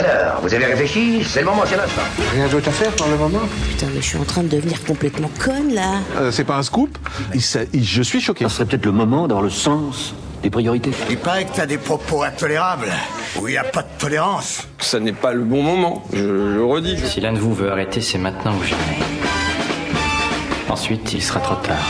Alors, vous avez réfléchi? C'est le moment, c'est l'instant. Rien d'autre à faire pour le moment. Putain, mais je suis en train de devenir complètement conne, là. C'est pas un scoop. Je suis choqué. Ça serait peut-être le moment d'avoir le sens des priorités. Il paraît que t'as des propos intolérables, où il n'y a pas de tolérance. Ça n'est pas le bon moment, je le redis. Si l'un de vous veut arrêter, c'est maintenant ou jamais. Ensuite, il sera trop tard.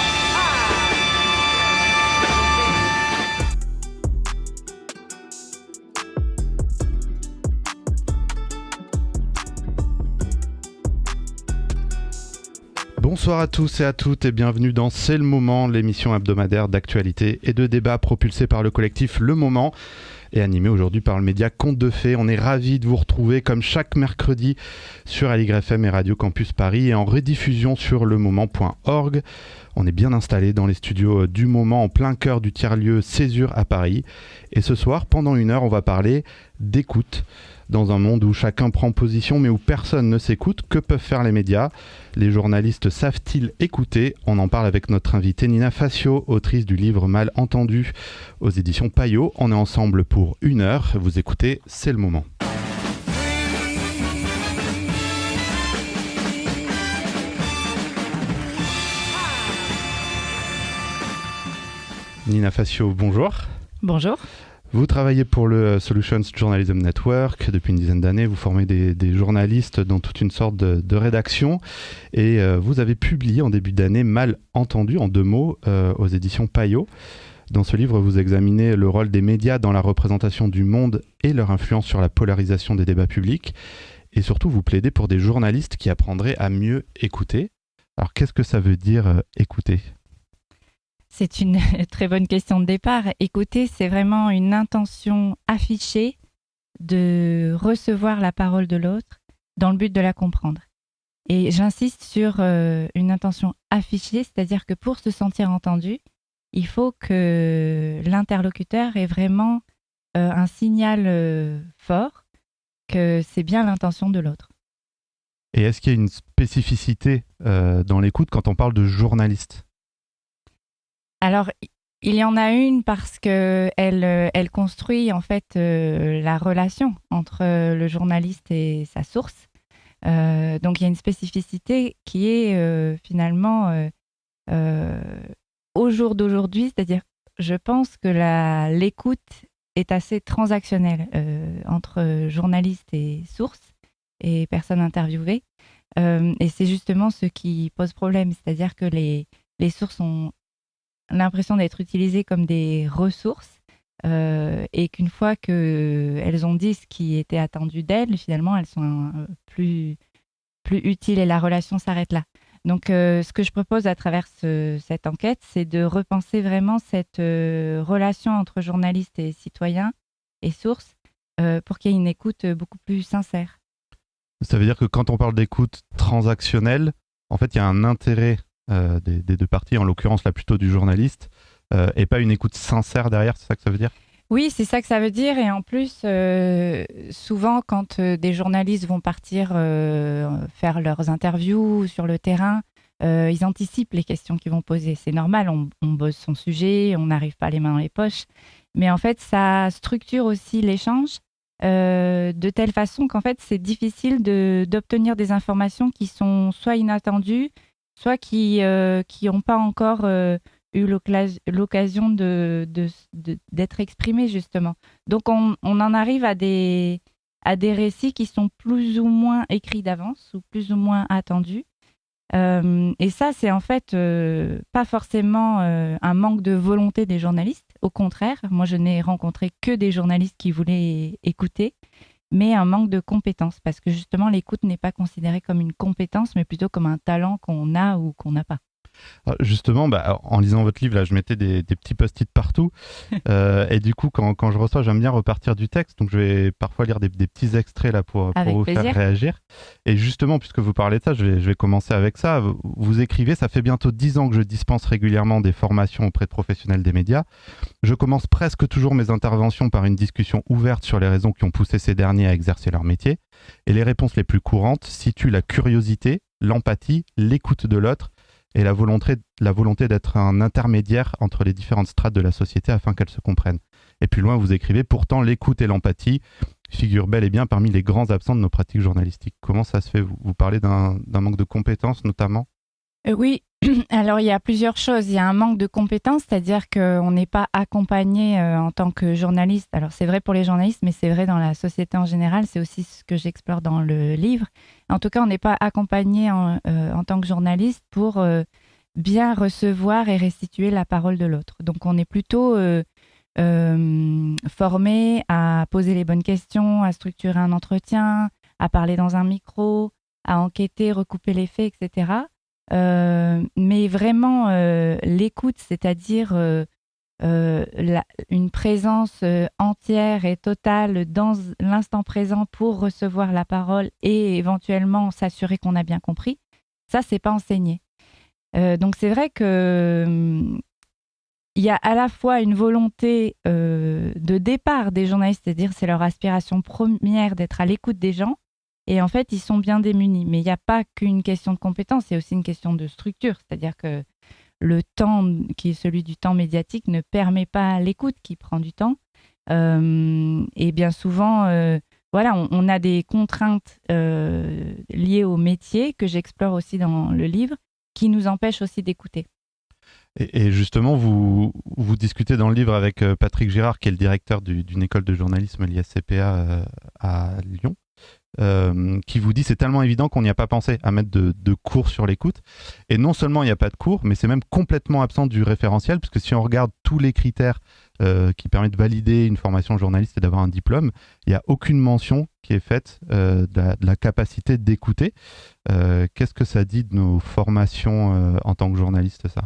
Bonsoir à tous et à toutes et bienvenue dans C'est le moment, l'émission hebdomadaire d'actualité et de débat propulsée par le collectif Le Moment et animée aujourd'hui par le média Contes de Fées. On est ravis de vous retrouver comme chaque mercredi sur AligrefM et Radio Campus Paris et en rediffusion sur lemoment.org. On est bien installé dans les studios du Moment en plein cœur du tiers-lieu Césure à Paris. Et ce soir, pendant une heure, on va parler d'écoute. Dans un monde où chacun prend position mais où personne ne s'écoute, que peuvent faire les médias ? Les journalistes savent-ils écouter ? On en parle avec notre invitée Nina Facio, autrice du livre Mal entendu aux éditions Payot. On est ensemble pour une heure. Vous écoutez, c'est le moment. Nina Facio, bonjour. Bonjour. Vous travaillez pour le Solutions Journalism Network depuis une dizaine d'années. Vous formez des journalistes dans toute une sorte de rédaction. Et vous avez publié en début d'année Mal entendu, en 2 mots, aux éditions Payot. Dans ce livre, vous examinez le rôle des médias dans la représentation du monde et leur influence sur la polarisation des débats publics. Et surtout, vous plaidez pour des journalistes qui apprendraient à mieux écouter. Alors, qu'est-ce que ça veut dire écouter ? C'est une très bonne question de départ. Écouter, c'est vraiment une intention affichée de recevoir la parole de l'autre dans le but de la comprendre. Et j'insiste sur une intention affichée, c'est-à-dire que pour se sentir entendu, il faut que l'interlocuteur ait vraiment un signal fort que c'est bien l'intention de l'autre. Et est-ce qu'il y a une spécificité dans l'écoute quand on parle de journaliste ? Alors, il y en a une parce qu'elle construit en fait la relation entre le journaliste et sa source. Donc, il y a une spécificité qui est finalement au jour d'aujourd'hui, c'est-à-dire je pense que l'écoute est assez transactionnelle entre journaliste et source et personne interviewée. Et c'est justement ce qui pose problème, c'est-à-dire que les sources ont l'impression d'être utilisées comme des ressources et qu'une fois qu'elles ont dit ce qui était attendu d'elles, finalement, elles sont plus utiles et la relation s'arrête là. Donc, ce que je propose à travers cette enquête, c'est de repenser vraiment cette relation entre journalistes et citoyens et sources pour qu'il y ait une écoute beaucoup plus sincère. Ça veut dire que quand on parle d'écoute transactionnelle, en fait, il y a un intérêt des 2 parties, en l'occurrence là plutôt du journaliste, et pas une écoute sincère derrière, c'est ça que ça veut dire ? Oui, c'est ça que ça veut dire. Et en plus, souvent, quand des journalistes vont partir faire leurs interviews sur le terrain, ils anticipent les questions qu'ils vont poser. C'est normal, on bosse son sujet, on n'arrive pas les mains dans les poches. Mais en fait, ça structure aussi l'échange de telle façon qu'en fait, c'est difficile d'obtenir des informations qui sont soit inattendues, soit qui n'ont pas encore eu l'occasion d'être exprimées, justement. Donc, on en arrive à des récits qui sont plus ou moins écrits d'avance ou plus ou moins attendus. Et ça, c'est en fait pas forcément un manque de volonté des journalistes. Au contraire, moi, je n'ai rencontré que des journalistes qui voulaient écouter, mais un manque de compétences, parce que justement, l'écoute n'est pas considérée comme une compétence, mais plutôt comme un talent qu'on a ou qu'on n'a pas. Alors justement, en lisant votre livre, là, je mettais des petits post-it partout. Et du coup, quand je reçois, j'aime bien repartir du texte. Donc, je vais parfois lire des petits extraits là, pour vous plaisir. Faire réagir. Et justement, puisque vous parlez de ça, je vais commencer avec ça. Vous écrivez, ça fait bientôt 10 ans que je dispense régulièrement des formations auprès de professionnels des médias. Je commence presque toujours mes interventions par une discussion ouverte sur les raisons qui ont poussé ces derniers à exercer leur métier. Et les réponses les plus courantes situent la curiosité, l'empathie, l'écoute de l'autre et la volonté d'être un intermédiaire entre les différentes strates de la société afin qu'elles se comprennent. Et plus loin, vous écrivez « Pourtant, l'écoute et l'empathie figure bel et bien parmi les grands absents de nos pratiques journalistiques. Comment ça se fait ? Vous parlez d'un manque de compétences notamment ? Oui, alors il y a plusieurs choses. Il y a un manque de compétences, c'est-à-dire qu'on n'est pas accompagné en tant que journaliste. Alors c'est vrai pour les journalistes, mais c'est vrai dans la société en général. C'est aussi ce que j'explore dans le livre. En tout cas, on n'est pas accompagné en tant que journaliste pour bien recevoir et restituer la parole de l'autre. Donc on est plutôt formé à poser les bonnes questions, à structurer un entretien, à parler dans un micro, à enquêter, recouper les faits, etc. Mais vraiment l'écoute, c'est-à-dire une présence entière et totale dans l'instant présent pour recevoir la parole et éventuellement s'assurer qu'on a bien compris, ça, c'est pas enseigné. Donc c'est vrai que il y a à la fois une volonté de départ des journalistes, c'est-à-dire c'est leur aspiration première d'être à l'écoute des gens. Et en fait, ils sont bien démunis. Mais il n'y a pas qu'une question de compétence, il y a aussi une question de structure. C'est-à-dire que le temps, qui est celui du temps médiatique, ne permet pas l'écoute qui prend du temps. Et bien souvent, on a des contraintes liées au métier que j'explore aussi dans le livre, qui nous empêchent aussi d'écouter. Et justement, vous discutez dans le livre avec Patrick Girard, qui est le directeur d'une école de journalisme, l'ISCPA à Lyon. Qui vous dit c'est tellement évident qu'on n'y a pas pensé à mettre de cours sur l'écoute, et non seulement il n'y a pas de cours, mais c'est même complètement absent du référentiel, parce que si on regarde tous les critères qui permettent de valider une formation journaliste et d'avoir un diplôme, il n'y a aucune mention qui est faite de la capacité d'écouter. Qu'est-ce que ça dit de nos formations en tant que journaliste, ça ?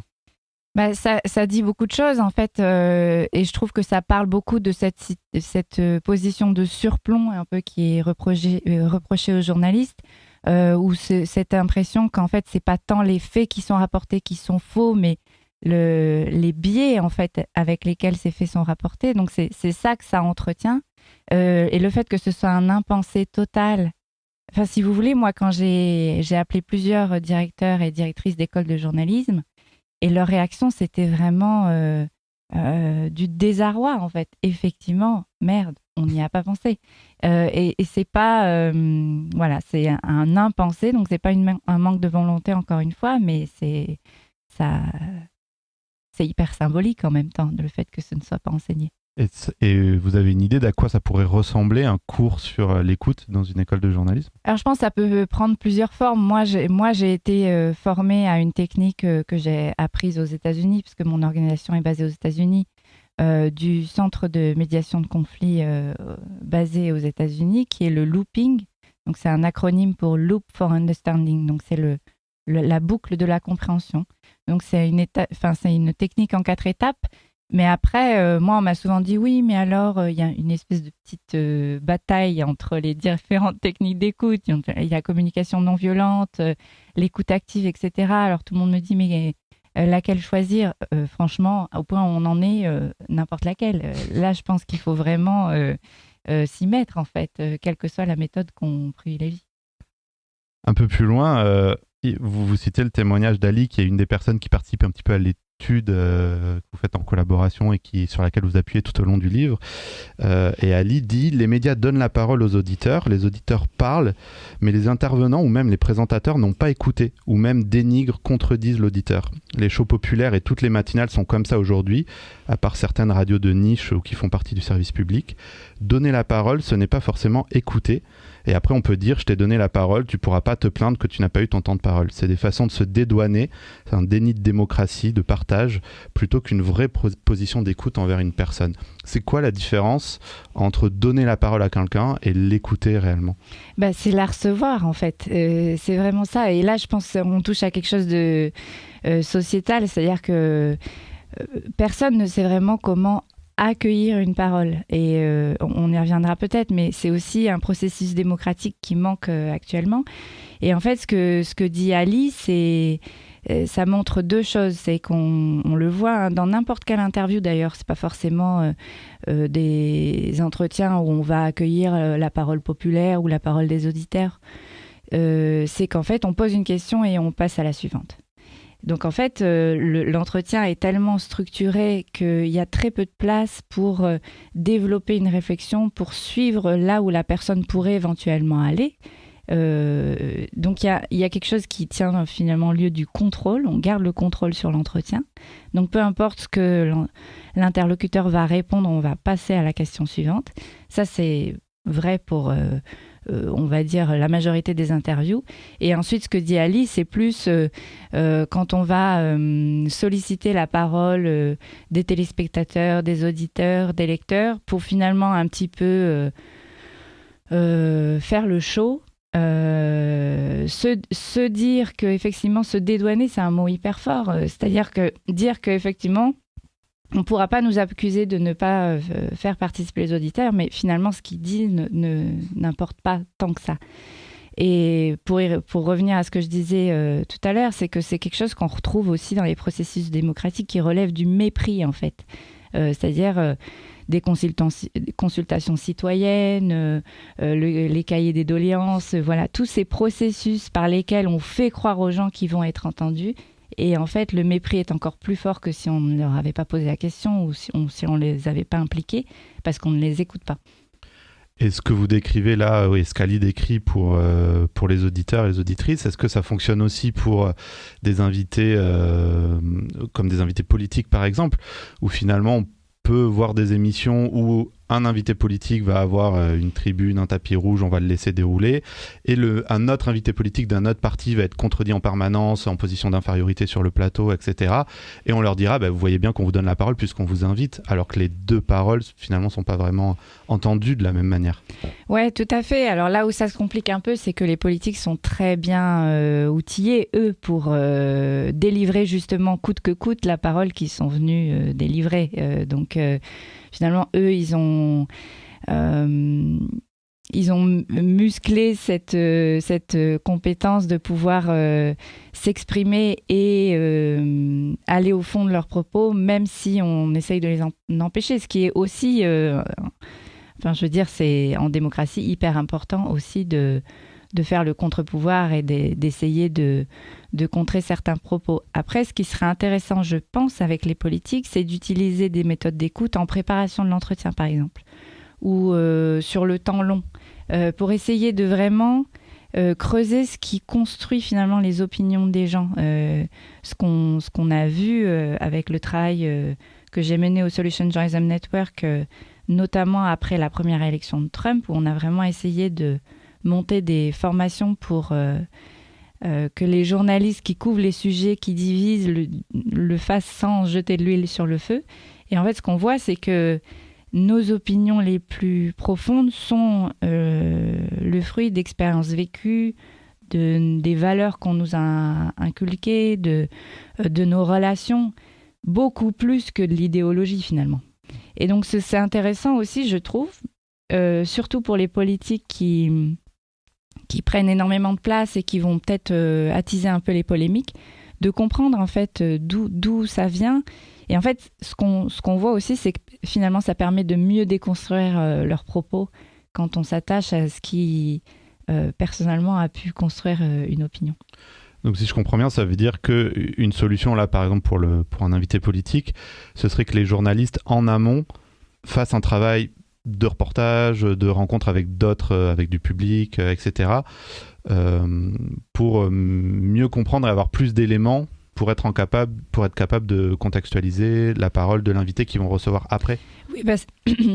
Ça dit beaucoup de choses en fait, et je trouve que ça parle beaucoup de cette position de surplomb un peu qui est reprochée aux journalistes, où cette impression qu'en fait c'est pas tant les faits qui sont rapportés qui sont faux, mais les biais en fait avec lesquels ces faits sont rapportés. Donc c'est ça que ça entretient, et le fait que ce soit un impensé total. Enfin, si vous voulez, moi quand j'ai appelé plusieurs directeurs et directrices d'écoles de journalisme, et leur réaction, c'était vraiment du désarroi, en fait. Effectivement, merde, on n'y a pas pensé. Et c'est pas... c'est un impensé, donc c'est pas un manque de volonté, encore une fois, mais c'est hyper symbolique en même temps, le fait que ce ne soit pas enseigné. Et vous avez une idée d'à quoi ça pourrait ressembler un cours sur l'écoute dans une école de journalisme ? Alors je pense que ça peut prendre plusieurs formes. Moi j'ai été formée à une technique que j'ai apprise aux États-Unis, puisque mon organisation est basée aux États-Unis, du centre de médiation de conflits basé aux États-Unis, qui est le looping. Donc c'est un acronyme pour Loop for Understanding. Donc c'est la boucle de la compréhension. Donc c'est une technique en 4 étapes. Mais après, moi, on m'a souvent dit oui, mais alors, il y a une espèce de petite bataille entre les différentes techniques d'écoute. Il y a la communication non violente, l'écoute active, etc. Alors, tout le monde me dit, mais laquelle choisir ? Franchement, au point où on en est, n'importe laquelle. Là, je pense qu'il faut vraiment s'y mettre, en fait, quelle que soit la méthode qu'on privilégie. Un peu plus loin, vous citez le témoignage d'Ali, qui est une des personnes qui participe un petit peu à l'étude que vous faites en collaboration et sur laquelle vous appuyez tout au long du livre. Et Ali dit « Les médias donnent la parole aux auditeurs, les auditeurs parlent, mais les intervenants ou même les présentateurs n'ont pas écouté, ou même dénigrent, contredisent l'auditeur. Les shows populaires et toutes les matinales sont comme ça aujourd'hui, à part certaines radios de niche ou qui font partie du service public. Donner la parole, ce n'est pas forcément écouter. Et après, on peut dire, je t'ai donné la parole, tu pourras pas te plaindre que tu n'as pas eu ton temps de parole. C'est des façons de se dédouaner, c'est un déni de démocratie, de partage, plutôt qu'une vraie position d'écoute envers une personne. C'est quoi la différence entre donner la parole à quelqu'un et l'écouter réellement ? C'est la recevoir, en fait. C'est vraiment ça. Et là, je pense qu'on touche à quelque chose de sociétal, c'est-à-dire que personne ne sait vraiment comment accueillir une parole, et on y reviendra peut-être, mais c'est aussi un processus démocratique qui manque actuellement. Et en fait, ce que dit Ali, ça montre deux choses. C'est qu'on le voit dans n'importe quelle interview, d'ailleurs, c'est pas forcément des entretiens où on va accueillir la parole populaire ou la parole des auditeurs. C'est qu'en fait, on pose une question et on passe à la suivante. Donc en fait, l'entretien est tellement structuré qu'il y a très peu de place pour développer une réflexion, pour suivre là où la personne pourrait éventuellement aller. Donc il y a quelque chose qui tient finalement lieu du contrôle. On garde le contrôle sur l'entretien. Donc peu importe ce que l'interlocuteur va répondre, on va passer à la question suivante. Ça, c'est vrai pour... on va dire la majorité des interviews. Et ensuite, ce que dit Ali, c'est plus quand on va solliciter la parole des téléspectateurs, des auditeurs, des lecteurs, pour finalement un petit peu faire le show. Se dire que effectivement se dédouaner, c'est un mot hyper fort. C'est-à-dire que dire qu'effectivement on ne pourra pas nous accuser de ne pas faire participer les auditeurs, mais finalement, ce qu'il dit n'importe pas tant que ça. Et pour revenir à ce que je disais tout à l'heure, c'est que c'est quelque chose qu'on retrouve aussi dans les processus démocratiques qui relèvent du mépris, en fait. C'est-à-dire des consultations citoyennes, les cahiers des doléances, voilà, tous ces processus par lesquels on fait croire aux gens qu'ils vont être entendus. Et en fait, le mépris est encore plus fort que si on ne leur avait pas posé la question ou si on ne les avait pas impliqués, parce qu'on ne les écoute pas. Et ce que vous décrivez là, ce qu'Ali décrit pour les auditeurs et les auditrices, est-ce que ça fonctionne aussi pour des invités, comme des invités politiques par exemple, où finalement on peut voir des émissions où un invité politique va avoir une tribune, un tapis rouge, on va le laisser dérouler, et un autre invité politique d'un autre parti va être contredit en permanence, en position d'infériorité sur le plateau, etc. Et on leur dira, vous voyez bien qu'on vous donne la parole puisqu'on vous invite, alors que les deux paroles, finalement, ne sont pas vraiment entendues de la même manière. Ouais, tout à fait. Alors là où ça se complique un peu, c'est que les politiques sont très bien outillés, eux, pour délivrer justement coûte que coûte la parole qu'ils sont venus délivrer. Donc finalement, eux, ils ont musclé cette compétence de pouvoir s'exprimer et aller au fond de leurs propos, même si on essaye de les en empêcher, ce qui est aussi, c'est en démocratie hyper important aussi de faire le contre-pouvoir et d'essayer de contrer certains propos. Après, ce qui serait intéressant, je pense, avec les politiques, c'est d'utiliser des méthodes d'écoute en préparation de l'entretien, par exemple, ou sur le temps long, pour essayer de vraiment creuser ce qui construit finalement les opinions des gens. Ce qu'on a vu avec le travail que j'ai mené au Solution Journalism Network, notamment après la première élection de Trump, où on a vraiment essayé de monter des formations pour que les journalistes qui couvrent les sujets qui divisent le fassent sans jeter de l'huile sur le feu. Et en fait, ce qu'on voit, c'est que nos opinions les plus profondes sont le fruit d'expériences vécues, des valeurs qu'on nous a inculquées, de nos relations, beaucoup plus que de l'idéologie finalement. Et donc c'est intéressant aussi, je trouve, surtout pour les politiques qui prennent énormément de place et qui vont peut-être attiser un peu les polémiques, de comprendre en fait d'où ça vient. Et en fait, ce qu'on voit aussi, c'est que finalement, ça permet de mieux déconstruire leurs propos quand on s'attache à ce qui, personnellement, a pu construire une opinion. Donc si je comprends bien, ça veut dire qu'une solution, là, par exemple, pour un invité politique, ce serait que les journalistes, en amont, fassent un travail de reportage, de rencontres avec d'autres, avec du public, etc., pour mieux comprendre et avoir plus d'éléments pour être capable de contextualiser la parole de l'invité qu'ils vont recevoir après. Oui,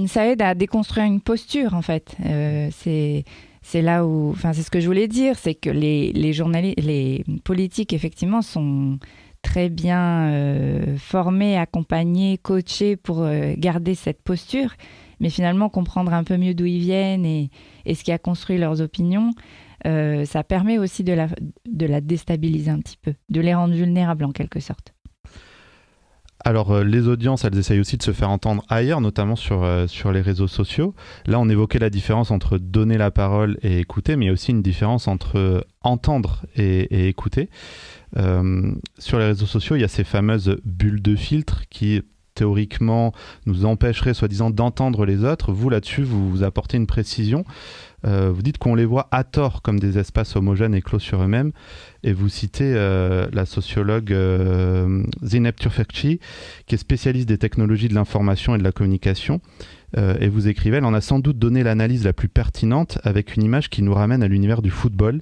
ça aide à déconstruire une posture, en fait. C'est là où... Enfin, c'est ce que je voulais dire, c'est que les journalistes, les politiques, effectivement, sont très bien formés, accompagnés, coachés pour garder cette posture. Mais finalement, comprendre un peu mieux d'où ils viennent et ce qui a construit leurs opinions, ça permet aussi de la déstabiliser un petit peu, de les rendre vulnérables en quelque sorte. Alors, les audiences, elles essayent aussi de se faire entendre ailleurs, notamment sur les réseaux sociaux. Là, on évoquait la différence entre donner la parole et écouter, mais il y a aussi une différence entre entendre et écouter. Sur les réseaux sociaux, il y a ces fameuses bulles de filtre qui théoriquement nous empêcherait soi-disant d'entendre les autres. Vous, là-dessus, vous apportez une précision. Vous dites qu'on les voit à tort comme des espaces homogènes et clos sur eux-mêmes. Et vous citez la sociologue Zeynep Tufekci, qui est spécialiste des technologies de l'information et de la communication. Et vous écrivez, elle en a sans doute donné l'analyse la plus pertinente avec une image qui nous ramène à l'univers du football.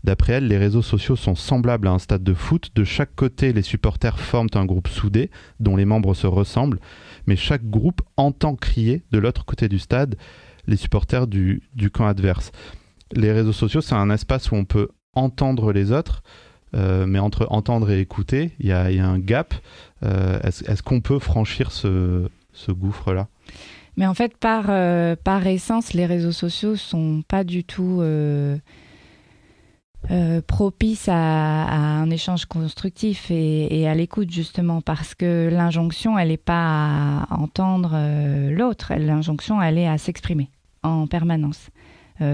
D'après elle, les réseaux sociaux sont semblables à un stade de foot. De chaque côté, les supporters forment un groupe soudé, dont les membres se ressemblent. Mais chaque groupe entend crier de l'autre côté du stade les supporters du camp adverse. Les réseaux sociaux, c'est un espace où on peut entendre les autres, mais entre entendre et écouter, il y a un gap. Est-ce qu'on peut franchir ce gouffre-là ? Mais en fait, par essence, les réseaux sociaux sont pas du tout propices à un échange constructif et à l'écoute, justement, parce que l'injonction, elle n'est pas à entendre l'autre. L'injonction, elle est à s'exprimer en permanence.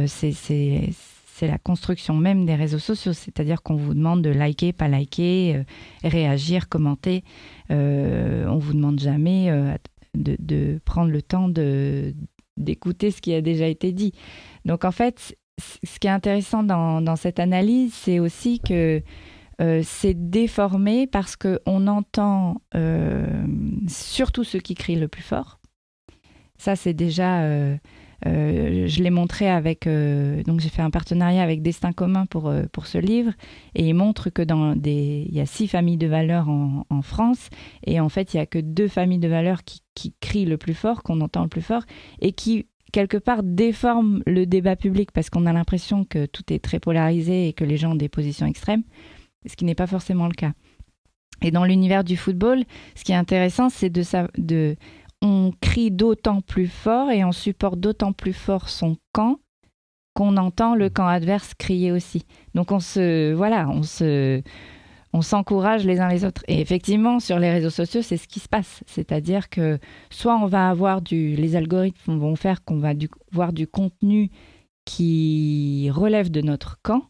C'est la construction même des réseaux sociaux, c'est-à-dire qu'on vous demande de liker, pas liker, réagir, commenter. On vous demande jamais de prendre le temps d'écouter ce qui a déjà été dit. Donc en fait, ce qui est intéressant dans cette analyse, c'est aussi que c'est déformé parce qu'on entend surtout ceux qui crient le plus fort. Ça, c'est déjà... je l'ai montré avec... donc j'ai fait un partenariat avec Destin commun pour ce livre, et il montre que il y a 6 familles de valeurs en France, et en fait, il n'y a que 2 familles de valeurs qui crient le plus fort, qu'on entend le plus fort, et qui, quelque part, déforment le débat public, parce qu'on a l'impression que tout est très polarisé et que les gens ont des positions extrêmes, ce qui n'est pas forcément le cas. Et dans l'univers du football, ce qui est intéressant, c'est on crie d'autant plus fort et on supporte d'autant plus fort son camp qu'on entend le camp adverse crier aussi. Donc on s'encourage les uns les autres. Et effectivement, sur les réseaux sociaux, c'est ce qui se passe. C'est-à-dire que soit on va avoir les algorithmes vont faire qu'on va voir du contenu qui relève de notre camp.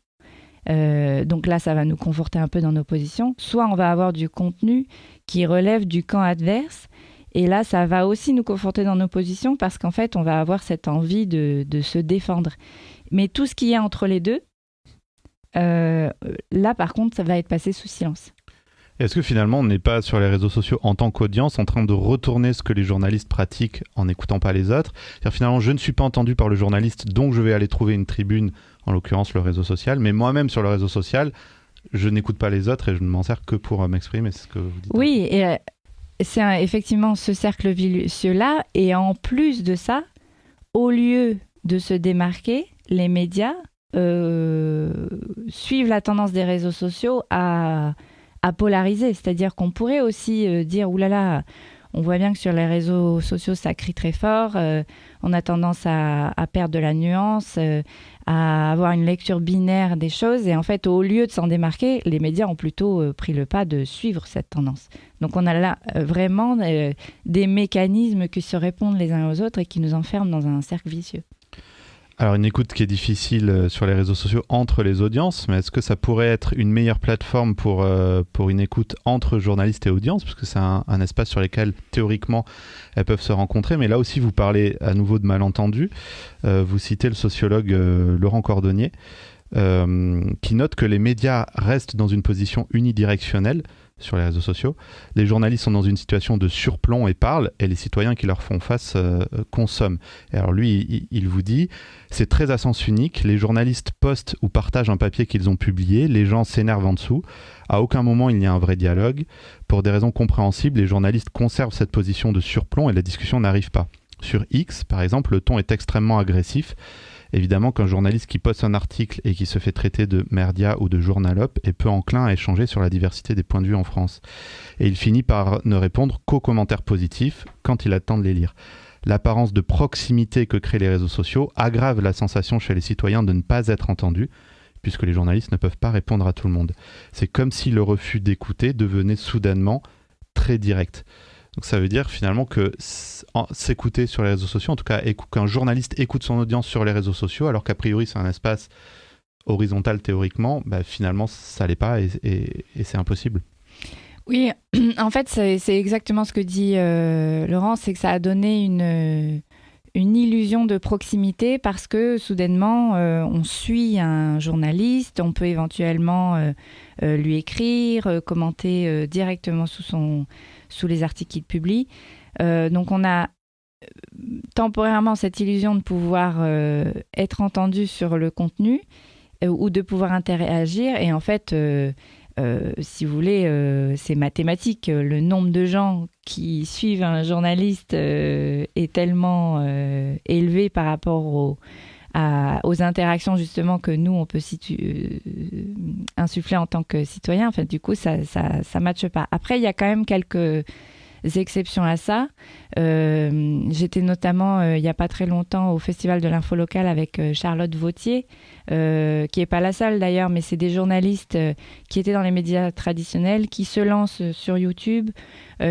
Donc là, ça va nous conforter un peu dans nos positions. Soit on va avoir du contenu qui relève du camp adverse. Et là, ça va aussi nous conforter dans nos positions parce qu'en fait, on va avoir cette envie de se défendre. Mais tout ce qui est entre les deux, là, par contre, ça va être passé sous silence. Est-ce que finalement, on n'est pas sur les réseaux sociaux en tant qu'audience en train de retourner ce que les journalistes pratiquent en n'écoutant pas les autres ? C'est-à-dire, finalement, je ne suis pas entendu par le journaliste, donc je vais aller trouver une tribune, en l'occurrence le réseau social. Mais moi-même, sur le réseau social, je n'écoute pas les autres et je ne m'en sers que pour m'exprimer. C'est ce que vous dites. Oui, et... c'est effectivement ce cercle vicieux-là. Et en plus de ça, au lieu de se démarquer, les médias suivent la tendance des réseaux sociaux à polariser. C'est-à-dire qu'on pourrait aussi dire « oulala, on voit bien que sur les réseaux sociaux, ça crie très fort. On a tendance à perdre de la nuance, à avoir une lecture binaire des choses. Et en fait, au lieu de s'en démarquer, les médias ont plutôt pris le pas de suivre cette tendance. Donc on a là vraiment des mécanismes qui se répondent les uns aux autres et qui nous enferment dans un cercle vicieux. Alors une écoute qui est difficile sur les réseaux sociaux entre les audiences, mais est-ce que ça pourrait être une meilleure plateforme pour une écoute entre journalistes et audiences, parce que c'est un espace sur lequel théoriquement elles peuvent se rencontrer, mais là aussi vous parlez à nouveau de malentendus. Vous citez le sociologue Laurent Cordonnier, qui note que les médias restent dans une position unidirectionnelle sur les réseaux sociaux. Les journalistes sont dans une situation de surplomb et parlent, et les citoyens qui leur font face consomment. Et alors lui, il vous dit, c'est très à sens unique, les journalistes postent ou partagent un papier qu'ils ont publié, les gens s'énervent en dessous, à aucun moment il n'y a un vrai dialogue. Pour des raisons compréhensibles, les journalistes conservent cette position de surplomb et la discussion n'arrive pas. Sur X, par exemple, le ton est extrêmement agressif. Évidemment qu'un journaliste qui poste un article et qui se fait traiter de merdia ou de journalope est peu enclin à échanger sur la diversité des points de vue en France. Et il finit par ne répondre qu'aux commentaires positifs quand il attend de les lire. L'apparence de proximité que créent les réseaux sociaux aggrave la sensation chez les citoyens de ne pas être entendus, puisque les journalistes ne peuvent pas répondre à tout le monde. C'est comme si le refus d'écouter devenait soudainement très direct. Donc ça veut dire finalement que s'écouter sur les réseaux sociaux, en tout cas qu'un journaliste écoute son audience sur les réseaux sociaux, alors qu'a priori c'est un espace horizontal théoriquement, finalement ça l'est pas et c'est impossible. Oui, en fait, c'est exactement ce que dit Laurent, c'est que ça a donné une illusion de proximité parce que soudainement, on suit un journaliste, on peut éventuellement lui écrire, commenter directement sous les articles qu'il publie. Donc on a temporairement cette illusion de pouvoir être entendu sur le contenu ou de pouvoir interagir. Et en fait, si vous voulez, c'est mathématique. Le nombre de gens qui suivent un journaliste est tellement élevé par rapport aux interactions justement que nous, on peut insuffler en tant que citoyen. En fait, du coup, ça matche pas. Après, il y a quand même quelques exceptions à ça. J'étais notamment il n'y a pas très longtemps au Festival de l'info locale avec Charlotte Vautier, qui n'est pas la seule d'ailleurs, mais c'est des journalistes qui étaient dans les médias traditionnels, qui se lancent sur YouTube,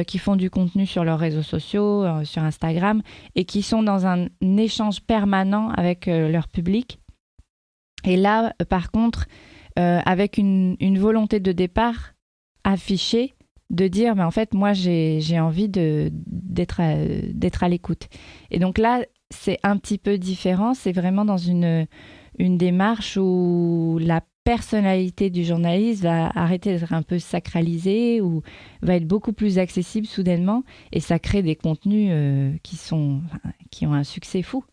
qui font du contenu sur leurs réseaux sociaux, sur Instagram, et qui sont dans un échange permanent avec leur public. Et là, par contre, avec une volonté de départ affichée, de dire, mais en fait, moi, j'ai envie d'être à l'écoute. Et donc là, c'est un petit peu différent. C'est vraiment dans une démarche où la personnalité du journaliste va arrêter d'être un peu sacralisée ou va être beaucoup plus accessible soudainement. Et ça crée des contenus qui ont un succès fou.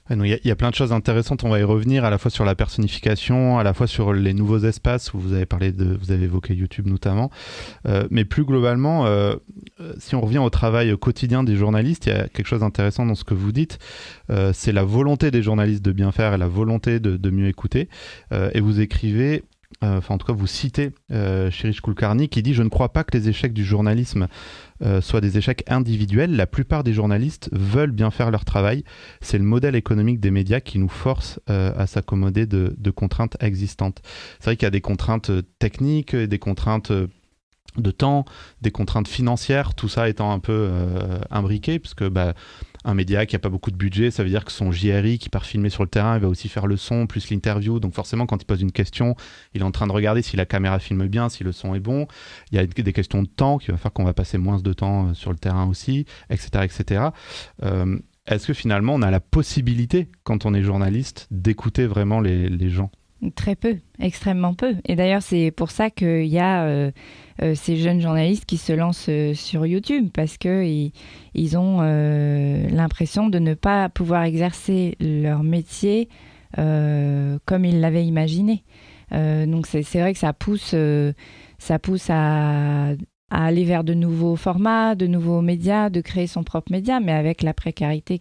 Il y a plein de choses intéressantes, on va y revenir, à la fois sur la personnification, à la fois sur les nouveaux espaces où vous avez évoqué YouTube notamment, mais plus globalement, si on revient au travail quotidien des journalistes, il y a quelque chose d'intéressant dans ce que vous dites, c'est la volonté des journalistes de bien faire et la volonté de mieux écouter, et vous écrivez... en tout cas, vous citez Shirish Kulkarni qui dit « Je ne crois pas que les échecs du journalisme soient des échecs individuels. La plupart des journalistes veulent bien faire leur travail. C'est le modèle économique des médias qui nous force à s'accommoder de contraintes existantes. » C'est vrai qu'il y a des contraintes techniques, des contraintes de temps, des contraintes financières, tout ça étant un peu imbriqué, puisque... un média qui n'a pas beaucoup de budget, ça veut dire que son JRI qui part filmer sur le terrain, il va aussi faire le son, plus l'interview. Donc forcément, quand il pose une question, il est en train de regarder si la caméra filme bien, si le son est bon. Il y a des questions de temps qui va faire qu'on va passer moins de temps sur le terrain aussi, etc. etc. Est-ce que finalement, on a la possibilité, quand on est journaliste, d'écouter vraiment les gens ? Très peu, extrêmement peu. Et d'ailleurs, c'est pour ça qu'il y a ces jeunes journalistes qui se lancent sur YouTube, parce qu'ils ont l'impression de ne pas pouvoir exercer leur métier comme ils l'avaient imaginé. Donc c'est vrai que ça pousse à aller vers de nouveaux formats, de nouveaux médias, de créer son propre média, mais avec la précarité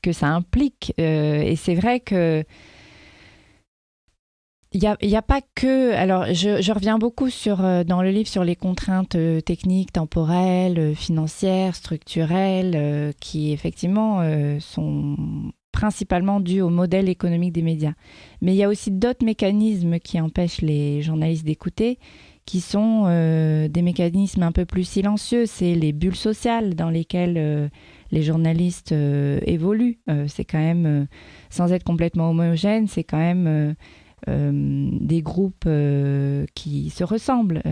que ça implique. Et c'est vrai que il y a pas que... Alors, je reviens beaucoup dans le livre sur les contraintes techniques, temporelles, financières, structurelles, qui effectivement sont principalement dues au modèle économique des médias. Mais il y a aussi d'autres mécanismes qui empêchent les journalistes d'écouter, qui sont des mécanismes un peu plus silencieux. C'est les bulles sociales dans lesquelles les journalistes évoluent. C'est quand même, sans être complètement homogène, c'est quand même des groupes qui se ressemblent,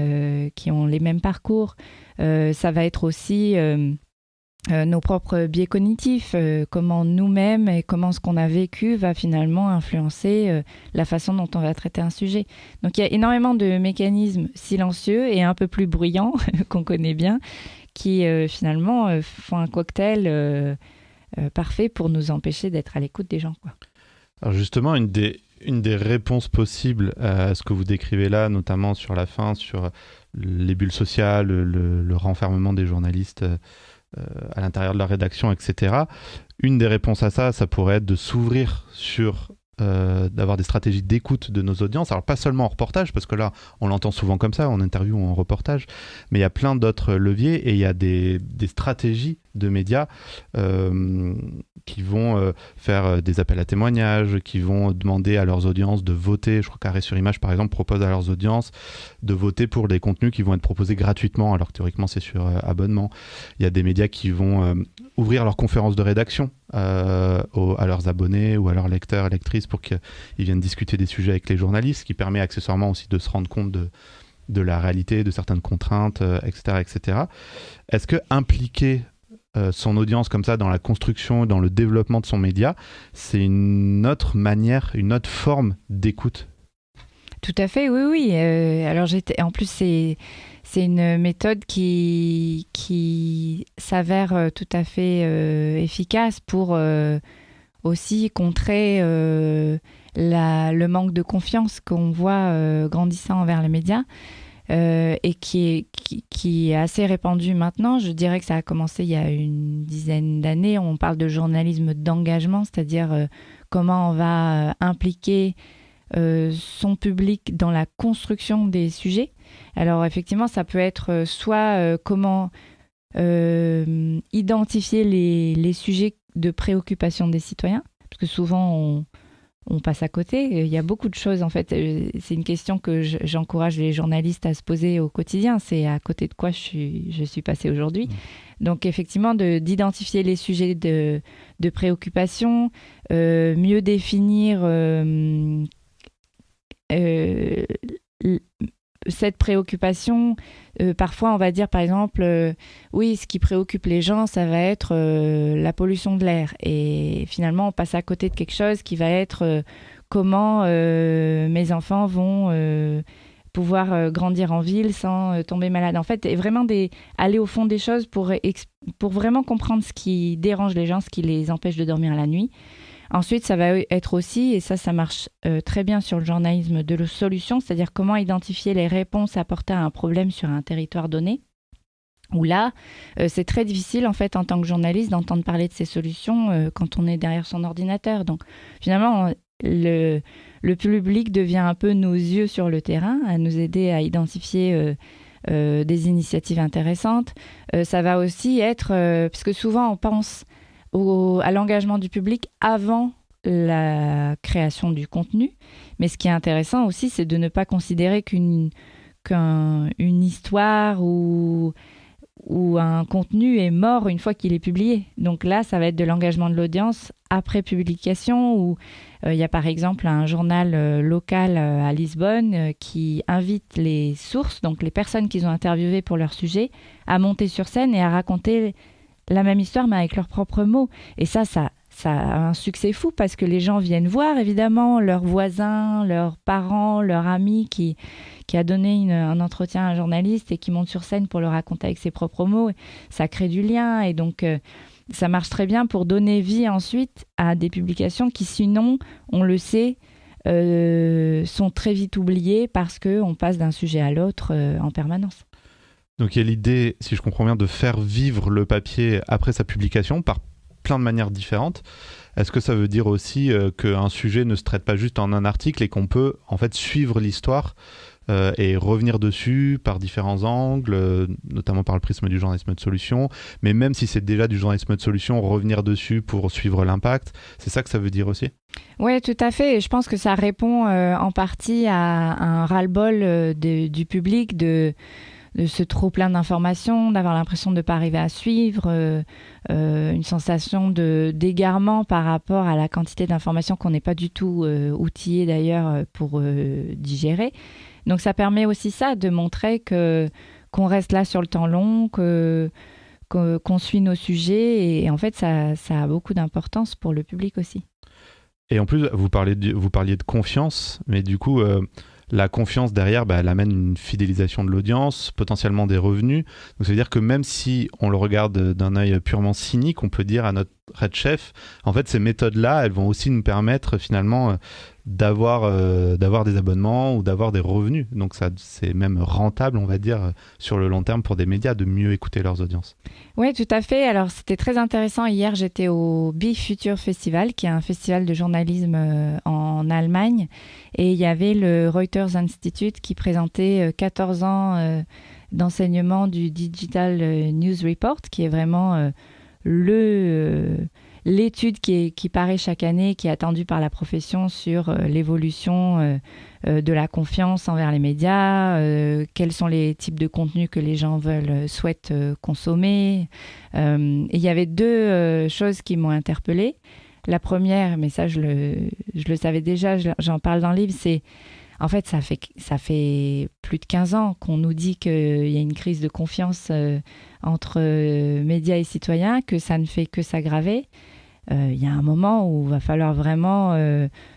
qui ont les mêmes parcours. Ça va être aussi nos propres biais cognitifs, comment nous-mêmes et comment ce qu'on a vécu va finalement influencer la façon dont on va traiter un sujet. Donc il y a énormément de mécanismes silencieux et un peu plus bruyants qu'on connaît bien, qui finalement font un cocktail parfait pour nous empêcher d'être à l'écoute des gens, quoi. Alors justement, une des réponses possibles à ce que vous décrivez là, notamment sur la fin, sur les bulles sociales, le renfermement des journalistes à l'intérieur de la rédaction, etc. Une des réponses à ça pourrait être de s'ouvrir sur... d'avoir des stratégies d'écoute de nos audiences, alors pas seulement en reportage, parce que là on l'entend souvent comme ça, en interview ou en reportage, mais il y a plein d'autres leviers et il y a des stratégies de médias qui vont faire des appels à témoignages, qui vont demander à leurs audiences de voter. Je crois qu'Arrêt sur Image, par exemple, propose à leurs audiences de voter pour des contenus qui vont être proposés gratuitement, alors que théoriquement, c'est sur abonnement. Il y a des médias qui vont ouvrir leurs conférences de rédaction à leurs abonnés ou à leurs lecteurs et lectrices pour qu'ils viennent discuter des sujets avec les journalistes, ce qui permet accessoirement aussi de se rendre compte de la réalité, de certaines contraintes, etc., etc. Est-ce que impliquer son audience comme ça dans la construction, dans le développement de son média, c'est une autre manière, une autre forme d'écoute? Tout à fait, oui. Alors en plus, c'est une méthode qui s'avère tout à fait efficace pour aussi contrer le manque de confiance qu'on voit grandissant envers les médias. Et qui est assez répandu maintenant. Je dirais que ça a commencé il y a une dizaine d'années. On parle de journalisme d'engagement, c'est-à-dire comment on va impliquer son public dans la construction des sujets. Alors effectivement, ça peut être soit comment identifier les sujets de préoccupation des citoyens, parce que souvent on passe à côté. Il y a beaucoup de choses, en fait. C'est une question que j'encourage les journalistes à se poser au quotidien. C'est à côté de quoi je suis passée aujourd'hui. Donc, effectivement, d'identifier les sujets de préoccupation, mieux définir cette préoccupation. Parfois, on va dire, par exemple, oui, ce qui préoccupe les gens, ça va être la pollution de l'air. Et finalement, on passe à côté de quelque chose qui va être comment mes enfants vont pouvoir grandir en ville sans tomber malade. En fait, et vraiment aller au fond des choses pour vraiment comprendre ce qui dérange les gens, ce qui les empêche de dormir la nuit. Ensuite, ça va être aussi, et ça marche très bien sur le journalisme de solution, c'est-à-dire comment identifier les réponses apportées à un problème sur un territoire donné. Où là, c'est très difficile, en fait, en tant que journaliste, d'entendre parler de ces solutions quand on est derrière son ordinateur. Donc, finalement, le public devient un peu nos yeux sur le terrain, à nous aider à identifier des initiatives intéressantes. Ça va aussi être, parce que souvent, on pense à l'engagement du public avant la création du contenu. Mais ce qui est intéressant aussi, c'est de ne pas considérer qu'une histoire ou un contenu est mort une fois qu'il est publié. Donc là, ça va être de l'engagement de l'audience après publication, où il y a par exemple un journal local à Lisbonne qui invite les sources, donc les personnes qu'ils ont interviewées pour leur sujet, à monter sur scène et à raconter la même histoire, mais avec leurs propres mots. Et ça a un succès fou, parce que les gens viennent voir, évidemment, leurs voisins, leurs parents, leurs amis qui a donné un entretien à un journaliste et qui monte sur scène pour le raconter avec ses propres mots. Ça crée du lien, et donc ça marche très bien pour donner vie ensuite à des publications qui, sinon, on le sait, sont très vite oubliées parce qu'on passe d'un sujet à l'autre en permanence. Donc il y a l'idée, si je comprends bien, de faire vivre le papier après sa publication par plein de manières différentes. Est-ce que ça veut dire aussi qu'un sujet ne se traite pas juste en un article et qu'on peut en fait suivre l'histoire et revenir dessus par différents angles, notamment par le prisme du journalisme de solution, mais même si c'est déjà du journalisme de solution, revenir dessus pour suivre l'impact, c'est ça que ça veut dire aussi? Oui, tout à fait. Et je pense que ça répond en partie à un ras-le-bol du public de ce trop-plein d'informations, d'avoir l'impression de ne pas arriver à suivre, une sensation d'égarement par rapport à la quantité d'informations qu'on n'est pas du tout outillé d'ailleurs pour digérer. Donc ça permet aussi ça, de montrer qu'on reste là sur le temps long, qu'on suit nos sujets, et en fait ça a beaucoup d'importance pour le public aussi. Et en plus, vous parliez de confiance, mais du coup... la confiance derrière, elle amène une fidélisation de l'audience, potentiellement des revenus. Donc ça veut dire que même si on le regarde d'un œil purement cynique, on peut dire à notre Red Chef, en fait ces méthodes-là, elles vont aussi nous permettre finalement d'avoir des abonnements ou d'avoir des revenus. Donc ça, c'est même rentable, on va dire, sur le long terme pour des médias, de mieux écouter leurs audiences. Oui, tout à fait. Alors c'était très intéressant. Hier, j'étais au BeFuture Festival, qui est un festival de journalisme en Allemagne. Et il y avait le Reuters Institute qui présentait 14 ans d'enseignement du Digital News Report, qui est vraiment l'étude qui paraît chaque année, qui est attendue par la profession sur l'évolution de la confiance envers les médias, quels sont les types de contenus que les gens souhaitent consommer. Et il y avait deux choses qui m'ont interpellée. La première, mais ça je le savais déjà, j'en parle dans le livre, c'est en fait ça fait plus de 15 ans qu'on nous dit qu'il y a une crise de confiance entre médias et citoyens, que ça ne fait que s'aggraver. Il y a un moment où il va falloir vraiment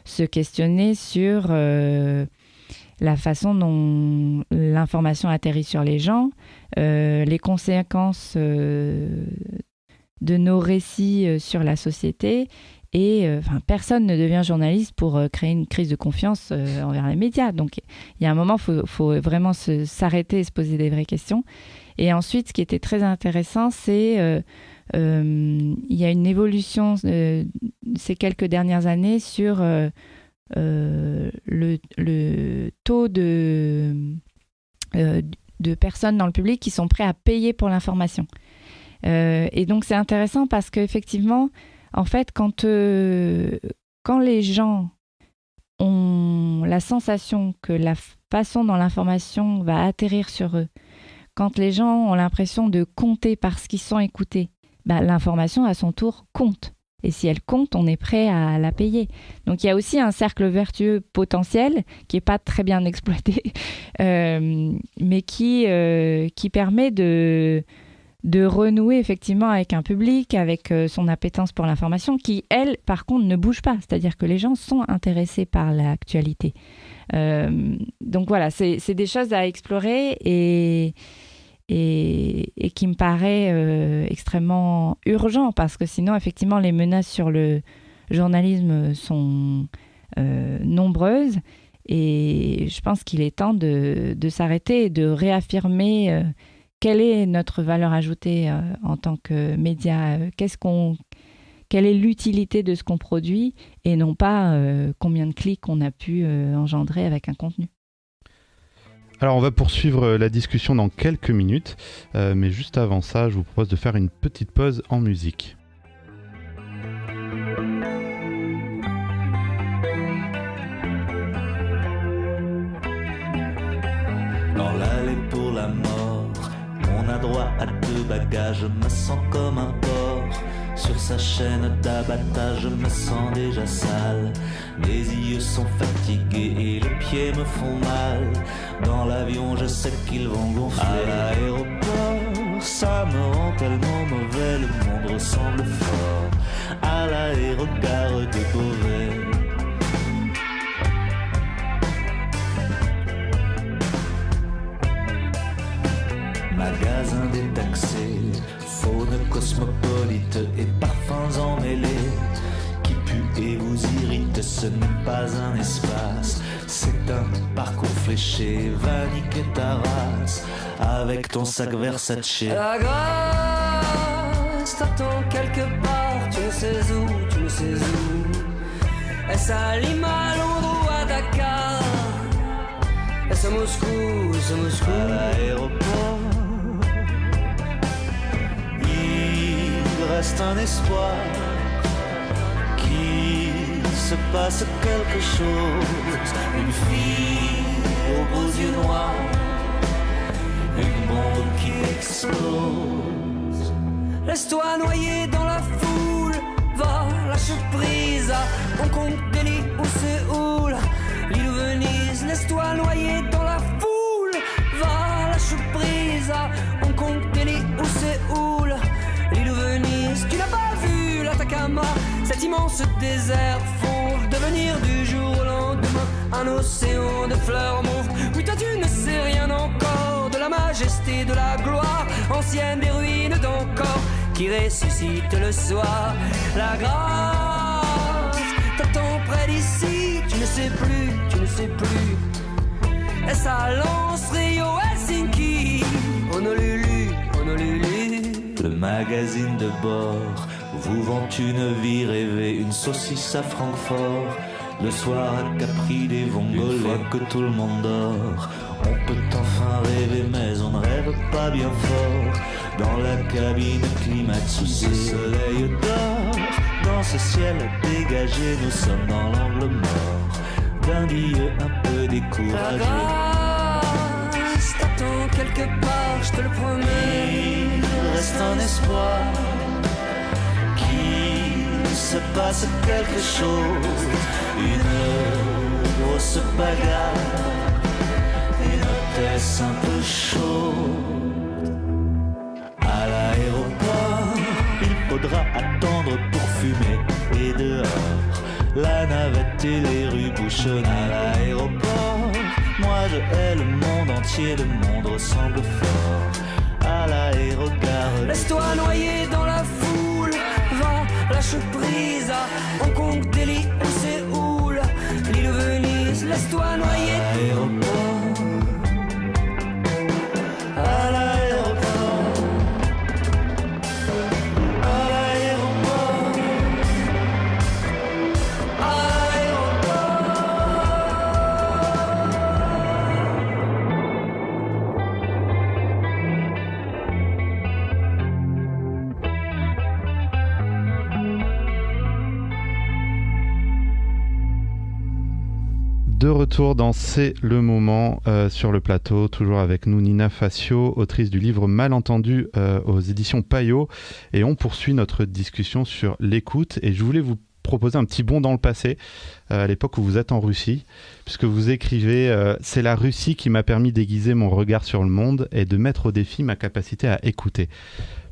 se questionner sur la façon dont l'information atterrit sur les gens, les conséquences de nos récits sur la société. Et personne ne devient journaliste pour créer une crise de confiance envers les médias. Donc, il y a un moment, il faut vraiment s'arrêter et se poser des vraies questions. Et ensuite, ce qui était très intéressant, c'est il y a une évolution ces quelques dernières années sur le taux de personnes dans le public qui sont prêts à payer pour l'information. Et donc, c'est intéressant parce qu'effectivement, en fait, quand les gens ont la sensation que la façon dont l'information va atterrir sur eux, quand les gens ont l'impression de compter parce qu'ils sont écoutés, l'information à son tour compte. Et si elle compte, on est prêt à la payer. Donc il y a aussi un cercle vertueux potentiel qui n'est pas très bien exploité, mais qui permet de renouer effectivement avec un public, avec son appétence pour l'information, qui, elle, par contre, ne bouge pas. C'est-à-dire que les gens sont intéressés par l'actualité. Donc voilà, c'est des choses à explorer et qui me paraît extrêmement urgent, parce que sinon, effectivement, les menaces sur le journalisme sont nombreuses. Et je pense qu'il est temps de s'arrêter et de réaffirmer quelle est notre valeur ajoutée en tant que média, quelle est l'utilité de ce qu'on produit, et non pas combien de clics on a pu engendrer avec un contenu. Alors on va poursuivre la discussion dans quelques minutes, mais juste avant ça, je vous propose de faire une petite pause en musique. Dans l'allée pour la mort, on a droit à 2 bagages, je me sens comme un porc. Sur sa chaîne d'abattage, je me sens déjà sale. Les yeux sont fatigués et les pieds me font mal. Dans l'avion, je sais qu'ils vont gonfler. À l'aéroport, ça me rend tellement mauvais. Le monde ressemble fort à l'aérogare de Beauvais. Magasin détaxé, faune cosmopolite et parfums emmêlés qui puent et vous irritent. Ce n'est pas un espace, c'est un parcours fléché. Va niquer ta race avec ton sac Versace. La grâce t'attend quelque part, tu ne sais où, tu ne sais où. Est-ce à Lima, Londres ou à Dakar? Est-ce à Moscou, est-ce à Moscou? À l'aéroport reste un espoir qu'il se passe quelque chose. Une fille aux beaux yeux noirs, une bombe qui explose. Laisse-toi noyer dans la foule, va lâche prise à Hong Kong, Delhi ou Séoul, l'île ou Venise. Laisse-toi noyer dans la foule, va lâche prise à Hong Kong, Delhi ou Séoul, l'île ou Venise. Tu n'as pas vu l'Atacama, cet immense désert fauve, devenir du jour au lendemain un océan de fleurs mauves. Oui, toi tu ne sais rien encore de la majesté, de la gloire ancienne des ruines d'Angkor qui ressuscite le soir. La grâce t'attend près d'ici, tu ne sais plus, tu ne sais plus. Est-ce à Lens, Rio, Helsinki, Honolulu, Honolulu? Le magazine de bord vous vend une vie rêvée, une saucisse à Francfort, Le soir à Capri des vongolais, une fois que tout le monde dort, on peut enfin rêver, mais on ne rêve pas bien fort. Dans la cabine climatisée, le soleil dort. Dans ce ciel dégagé, nous sommes dans l'angle mort d'un dieu un peu découragé. La grâce t'attend quelque part, je te le promets. Il reste un espoir qu'il se passe quelque chose. Une grosse bagarre, une hôtesse un peu chaude. À l'aéroport, il faudra attendre pour fumer. Et dehors, la navette et les rues bouchonnent. À l'aéroport, moi je hais le monde entier, le monde ressemble fort à l'aérogare. Laisse-toi noyer dans la foule, va, lâche prise à Hong Kong, Delhi ou Séoul, l'île Venise, laisse-toi noyer. À l'aéroport, à l'aéroport, à l'aéroport, à De retour dans C'est le moment sur le plateau, toujours avec nous Nina Facio, autrice du livre Malentendu aux éditions Payot, et on poursuit notre discussion sur l'écoute. Et je voulais vous proposer un petit bond dans le passé, à l'époque où vous êtes en Russie, puisque vous écrivez « C'est la Russie qui m'a permis d'aiguiser mon regard sur le monde et de mettre au défi ma capacité à écouter.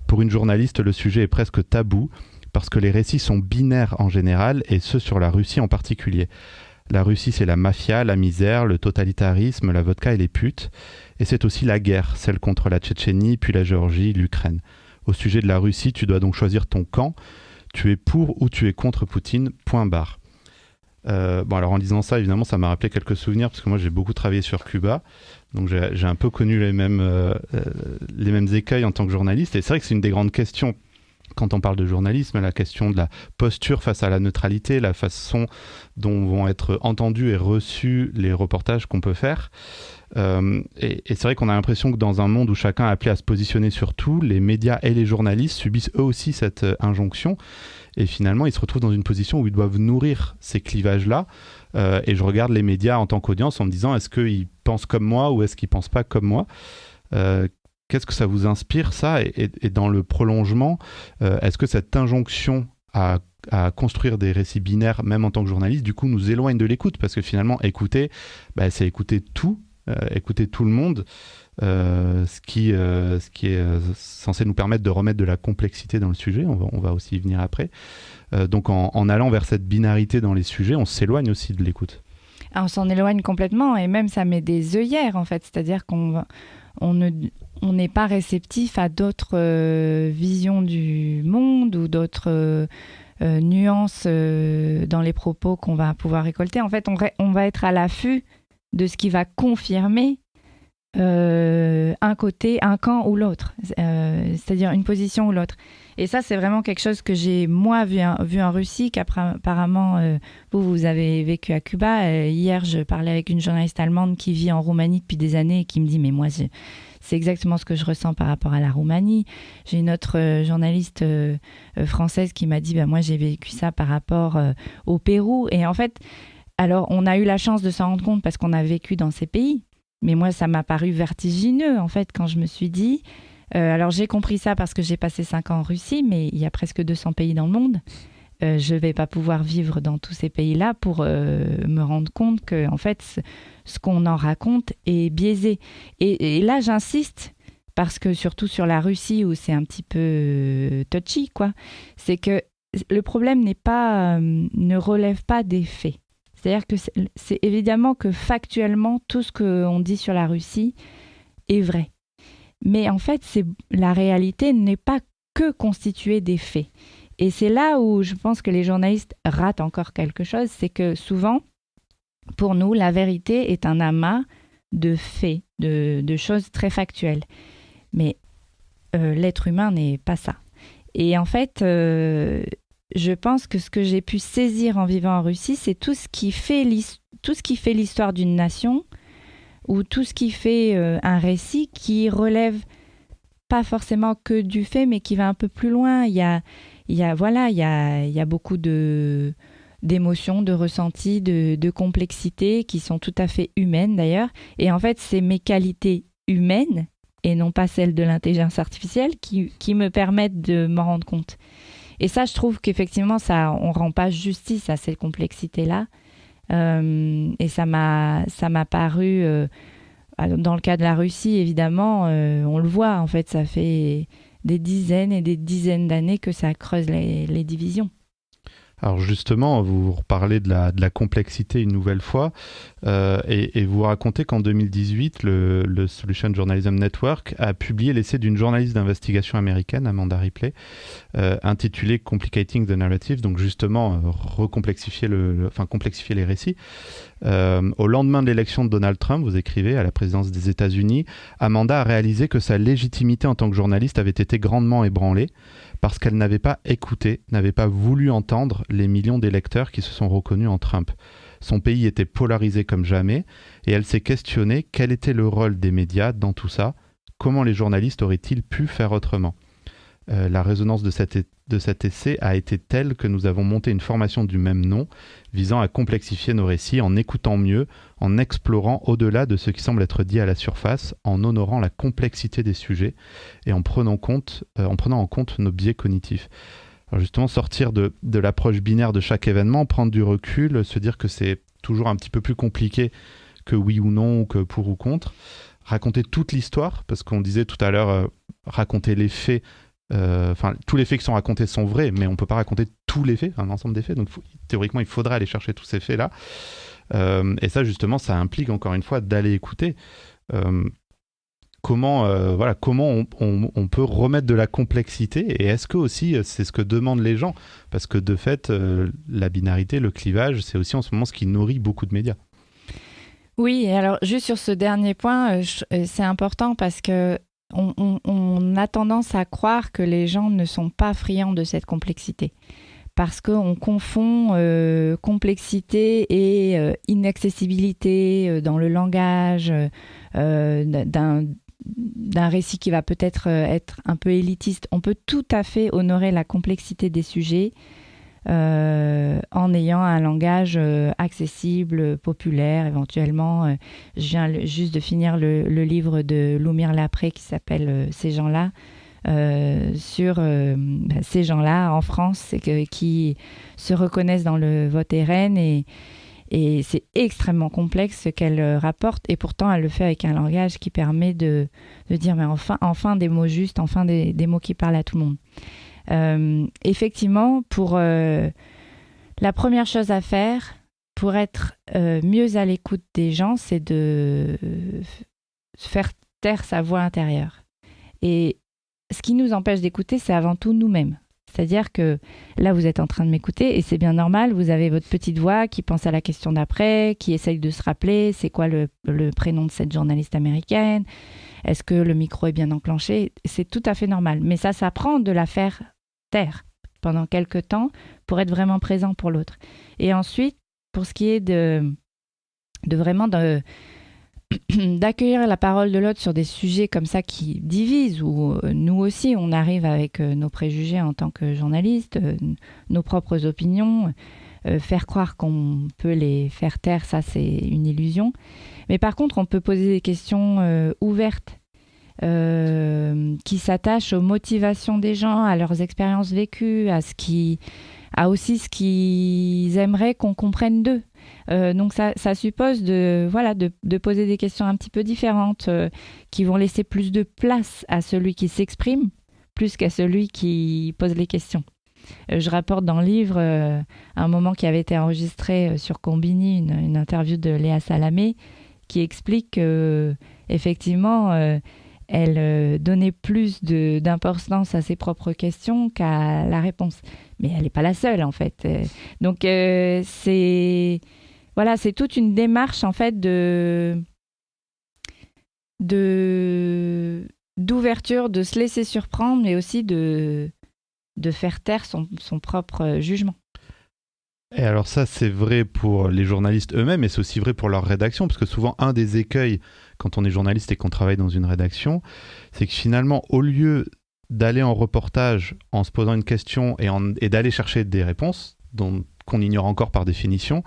Pour une journaliste, le sujet est presque tabou, parce que les récits sont binaires en général, et ceux sur la Russie en particulier. La Russie, c'est la mafia, la misère, le totalitarisme, la vodka et les putes. Et c'est aussi la guerre, celle contre la Tchétchénie, puis la Géorgie, l'Ukraine. Au sujet de la Russie, tu dois donc choisir ton camp. Tu es pour ou tu es contre Poutine, point barre. Bon, alors en disant ça, évidemment, ça m'a rappelé quelques souvenirs, parce que moi, j'ai beaucoup travaillé sur Cuba. Donc j'ai un peu connu les mêmes écueils en tant que journaliste. Et c'est vrai que c'est une des grandes questions quand on parle de journalisme, la question de la posture face à la neutralité, la façon dont vont être entendus et reçus les reportages qu'on peut faire. Et c'est vrai qu'on a l'impression que dans un monde où chacun est appelé à se positionner sur tout, les médias et les journalistes subissent eux aussi cette injonction. Et finalement, ils se retrouvent dans une position où ils doivent nourrir ces clivages-là. Et je regarde les médias en tant qu'audience en me disant, est-ce qu'ils pensent comme moi ou est-ce qu'ils ne pensent pas comme moi ? Qu'est-ce que ça vous inspire, ça ? Et dans le prolongement, est-ce que cette injonction à construire des récits binaires, même en tant que journaliste, du coup, nous éloigne de l'écoute ? Parce que finalement, écouter, c'est écouter tout, écouter tout le monde, ce qui est censé nous permettre de remettre de la complexité dans le sujet. On va aussi y venir après. Donc, en allant vers cette binarité dans les sujets, on s'éloigne aussi de l'écoute. On s'en éloigne complètement, et même ça met des œillères, en fait. C'est-à-dire qu'on n'est pas réceptif à d'autres visions du monde ou d'autres nuances dans les propos qu'on va pouvoir récolter. En fait, on va être à l'affût de ce qui va confirmer un côté, un camp ou l'autre, c'est-à-dire une position ou l'autre. Et ça, c'est vraiment quelque chose que j'ai, moi, vu en Russie, qu'apparemment, vous avez vécu à Cuba. Hier, je parlais avec une journaliste allemande qui vit en Roumanie depuis des années et qui me dit « Mais moi, c'est exactement ce que je ressens par rapport à la Roumanie. » J'ai une autre journaliste française qui m'a dit « Moi, j'ai vécu ça par rapport au Pérou. » Et en fait, alors, on a eu la chance de s'en rendre compte parce qu'on a vécu dans ces pays. Mais moi, ça m'a paru vertigineux, en fait, quand je me suis dit... alors, j'ai compris ça parce que j'ai passé 5 ans en Russie, mais il y a presque 200 pays dans le monde. Je ne vais pas pouvoir vivre dans tous ces pays-là pour me rendre compte que, en fait, ce qu'on en raconte est biaisé. Et là, j'insiste, parce que surtout sur la Russie, où c'est un petit peu touchy, quoi, c'est que le problème ne relève pas des faits. C'est-à-dire que c'est évidemment que factuellement, tout ce qu'on dit sur la Russie est vrai. Mais en fait, la réalité n'est pas que constituée des faits. Et c'est là où je pense que les journalistes ratent encore quelque chose, c'est que souvent, pour nous, la vérité est un amas de faits, de choses très factuelles. Mais l'être humain n'est pas ça. Et en fait, je pense que ce que j'ai pu saisir en vivant en Russie, c'est tout ce qui fait l'histoire d'une nation, ou tout ce qui fait un récit qui relève pas forcément que du fait, mais qui va un peu plus loin. Il y a beaucoup d'émotions, de ressentis, de complexités qui sont tout à fait humaines d'ailleurs. Et en fait, c'est mes qualités humaines et non pas celles de l'intelligence artificielle qui me permettent de m'en rendre compte. Et ça, je trouve qu'effectivement, on rend pas justice à cette complexité-là. Et ça m'a paru, dans le cas de la Russie, évidemment, on le voit, en fait, ça fait des dizaines et des dizaines d'années que ça creuse les divisions. Alors justement, vous reparlez de la complexité une nouvelle fois, et vous racontez qu'en 2018, le Solution Journalism Network a publié l'essai d'une journaliste d'investigation américaine, Amanda Ripley, intitulé Complicating the Narrative, donc justement complexifier les récits. Au lendemain de l'élection de Donald Trump, vous écrivez, à la présidence des États-Unis, Amanda a réalisé que sa légitimité en tant que journaliste avait été grandement ébranlée parce qu'elle n'avait pas écouté, n'avait pas voulu entendre les millions d'électeurs qui se sont reconnus en Trump. Son pays était polarisé comme jamais et elle s'est questionnée quel était le rôle des médias dans tout ça, comment les journalistes auraient-ils pu faire autrement. La résonance de cet essai a été telle que nous avons monté une formation du même nom visant à complexifier nos récits en écoutant mieux, en explorant au-delà de ce qui semble être dit à la surface, en honorant la complexité des sujets et en prenant en compte nos biais cognitifs. Alors justement, sortir de l'approche binaire de chaque événement, prendre du recul, se dire que c'est toujours un petit peu plus compliqué que oui ou non, ou que pour ou contre. Raconter toute l'histoire, parce qu'on disait tout à l'heure, raconter les faits. Tous les faits qui sont racontés sont vrais, mais on ne peut pas raconter tous les faits, un ensemble des faits. Donc théoriquement, il faudrait aller chercher tous ces faits-là. Et ça, justement, ça implique encore une fois d'aller écouter. Comment on peut remettre de la complexité, et est-ce que aussi c'est ce que demandent les gens, parce que de fait la binarité, le clivage, c'est aussi en ce moment ce qui nourrit beaucoup de médias. Oui, et alors juste sur ce dernier point, c'est important parce que on a tendance à croire que les gens ne sont pas friands de cette complexité. Parce qu'on confond complexité et inaccessibilité dans le langage d'un récit qui va peut-être être un peu élitiste. On peut tout à fait honorer la complexité des sujets en ayant un langage accessible, populaire, éventuellement. Je viens juste de finir le livre de Loumir Lapré qui s'appelle « Ces gens-là ». Sur ces gens-là en France qui se reconnaissent dans le vote RN et c'est extrêmement complexe ce qu'elle rapporte et pourtant elle le fait avec un langage qui permet de dire mais enfin des mots justes, enfin des mots qui parlent à tout le monde. Effectivement, pour la première chose à faire pour être mieux à l'écoute des gens, c'est de faire taire sa voix intérieure. Et ce qui nous empêche d'écouter, c'est avant tout nous-mêmes. C'est-à-dire que là, vous êtes en train de m'écouter et c'est bien normal, vous avez votre petite voix qui pense à la question d'après, qui essaye de se rappeler c'est quoi le prénom de cette journaliste américaine, est-ce que le micro est bien enclenché, c'est tout à fait normal. Mais ça s'apprend de la faire taire pendant quelques temps pour être vraiment présent pour l'autre. Et ensuite, pour ce qui est d'accueillir la parole de l'autre sur des sujets comme ça qui divisent, où nous aussi on arrive avec nos préjugés en tant que journalistes, nos propres opinions, faire croire qu'on peut les faire taire, ça c'est une illusion. Mais par contre on peut poser des questions ouvertes qui s'attachent aux motivations des gens, à leurs expériences vécues, à aussi ce qu'ils aimeraient qu'on comprenne d'eux. Donc ça suppose de poser des questions un petit peu différentes qui vont laisser plus de place à celui qui s'exprime plus qu'à celui qui pose les questions. Je rapporte dans le livre un moment qui avait été enregistré sur Combini, une interview de Léa Salamé qui explique qu'effectivement elle donnait plus d'importance à ses propres questions qu'à la réponse. Mais elle n'est pas la seule en fait. Donc c'est toute une démarche en fait d'ouverture, de se laisser surprendre, mais aussi de de faire taire son propre jugement. Et alors ça, c'est vrai pour les journalistes eux-mêmes, et c'est aussi vrai pour leur rédaction, parce que souvent, un des écueils quand on est journaliste et qu'on travaille dans une rédaction, c'est que finalement, au lieu d'aller en reportage en se posant une question et d'aller chercher des réponses qu'on ignore encore par définition,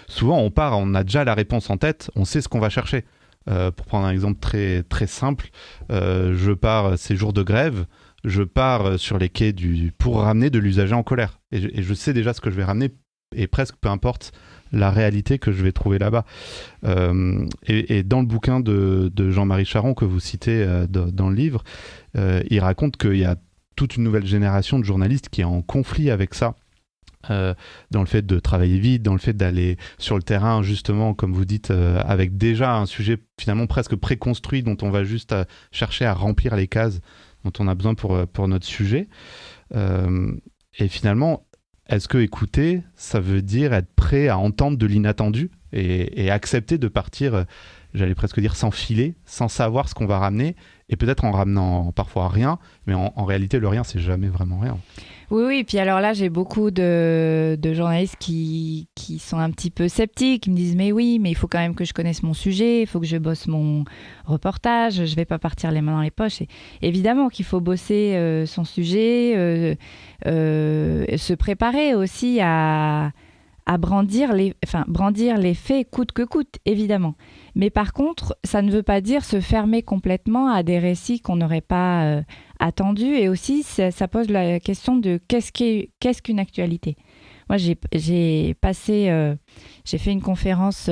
souvent on a déjà la réponse en tête, on sait ce qu'on va chercher. Pour prendre un exemple très, très simple, je pars ces jours de grève, je pars sur les quais pour ramener de l'usager en colère. Et je sais déjà ce que je vais ramener, et presque peu importe la réalité que je vais trouver là-bas. Et dans le bouquin de Jean-Marie Charon que vous citez dans le livre, il raconte qu'il y a toute une nouvelle génération de journalistes qui est en conflit avec ça, dans le fait de travailler vite, dans le fait d'aller sur le terrain, justement, comme vous dites, avec déjà un sujet finalement presque préconstruit dont on va juste chercher à remplir les cases dont on a besoin pour notre sujet. Et finalement, est-ce que écouter, ça veut dire être prêt à entendre de l'inattendu et accepter de partir, j'allais presque dire, sans filet, sans savoir ce qu'on va ramener, et peut-être en ramenant parfois rien, mais en réalité, le rien, c'est jamais vraiment rien. Oui, puis alors là, j'ai beaucoup de journalistes qui sont un petit peu sceptiques, qui me disent « mais oui, mais il faut quand même que je connaisse mon sujet, il faut que je bosse mon reportage, je ne vais pas partir les mains dans les poches ». Et évidemment qu'il faut bosser son sujet, se préparer aussi à brandir les faits coûte que coûte, évidemment. Mais par contre, ça ne veut pas dire se fermer complètement à des récits qu'on n'aurait pas attendus. Et aussi, ça pose la question de qu'est-ce qu'une actualité. Moi, j'ai fait une conférence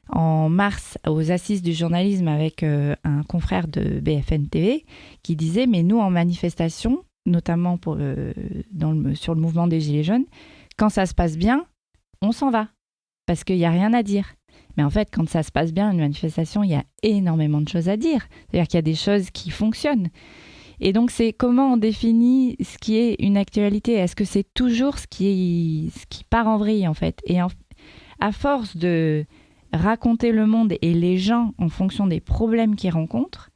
en mars aux Assises du journalisme avec un confrère de BFM TV qui disait « mais nous, en manifestation, notamment sur le mouvement des Gilets jaunes, quand ça se passe bien, on s'en va, parce qu'il n'y a rien à dire. Mais en fait, quand ça se passe bien, une manifestation, il y a énormément de choses à dire. C'est-à-dire qu'il y a des choses qui fonctionnent. Et donc, c'est comment on définit ce qui est une actualité. Est-ce que c'est toujours ce qui part en vrille, en fait? Et à force de raconter le monde et les gens en fonction des problèmes qu'ils rencontrent,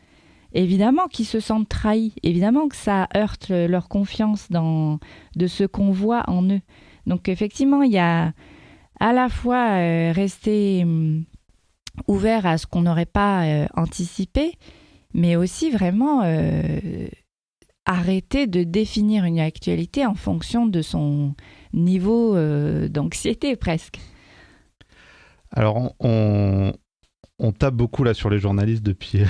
évidemment qu'ils se sentent trahis. Évidemment que ça heurte leur confiance de ce qu'on voit en eux. Donc effectivement, il y a à la fois rester ouvert à ce qu'on n'aurait pas anticipé, mais aussi vraiment arrêter de définir une actualité en fonction de son niveau d'anxiété presque. Alors on tape beaucoup là sur les journalistes depuis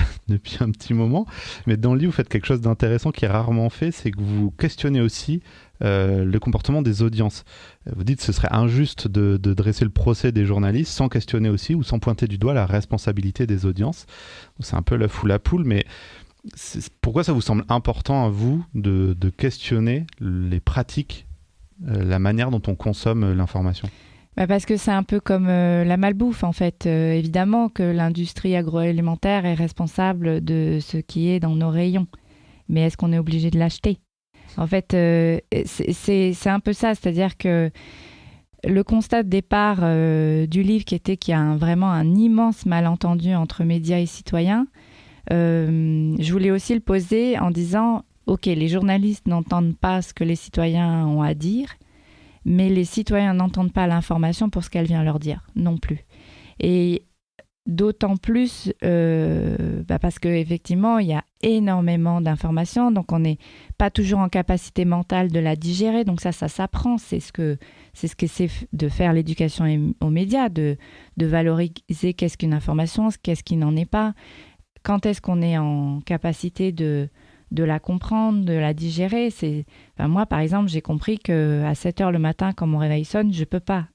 un petit moment, mais dans le livre, vous faites quelque chose d'intéressant qui est rarement fait, c'est que vous questionnez aussi le comportement des audiences. Vous dites que ce serait injuste de dresser le procès des journalistes sans questionner aussi ou sans pointer du doigt la responsabilité des audiences. C'est un peu l'œuf ou la poule, mais pourquoi ça vous semble important à vous de questionner les pratiques, la manière dont on consomme l'information ? Parce que c'est un peu comme la malbouffe, en fait. Évidemment que l'industrie agroalimentaire est responsable de ce qui est dans nos rayons. Mais est-ce qu'on est obligé de l'acheter ? En fait, c'est un peu ça. C'est-à-dire que le constat de départ du livre qui était qu'il y a vraiment un immense malentendu entre médias et citoyens, je voulais aussi le poser en disant « Ok, les journalistes n'entendent pas ce que les citoyens ont à dire ». Mais les citoyens n'entendent pas l'information pour ce qu'elle vient leur dire, non plus. Et d'autant plus parce qu'effectivement, il y a énormément d'informations, donc on n'est pas toujours en capacité mentale de la digérer, donc ça s'apprend, c'est ce que c'est de faire l'éducation aux médias, de valoriser qu'est-ce qu'une information, qu'est-ce qui n'en est pas, quand est-ce qu'on est en capacité de la comprendre, de la digérer. Moi, par exemple, j'ai compris qu'à 7h le matin, quand mon réveil sonne, je ne peux pas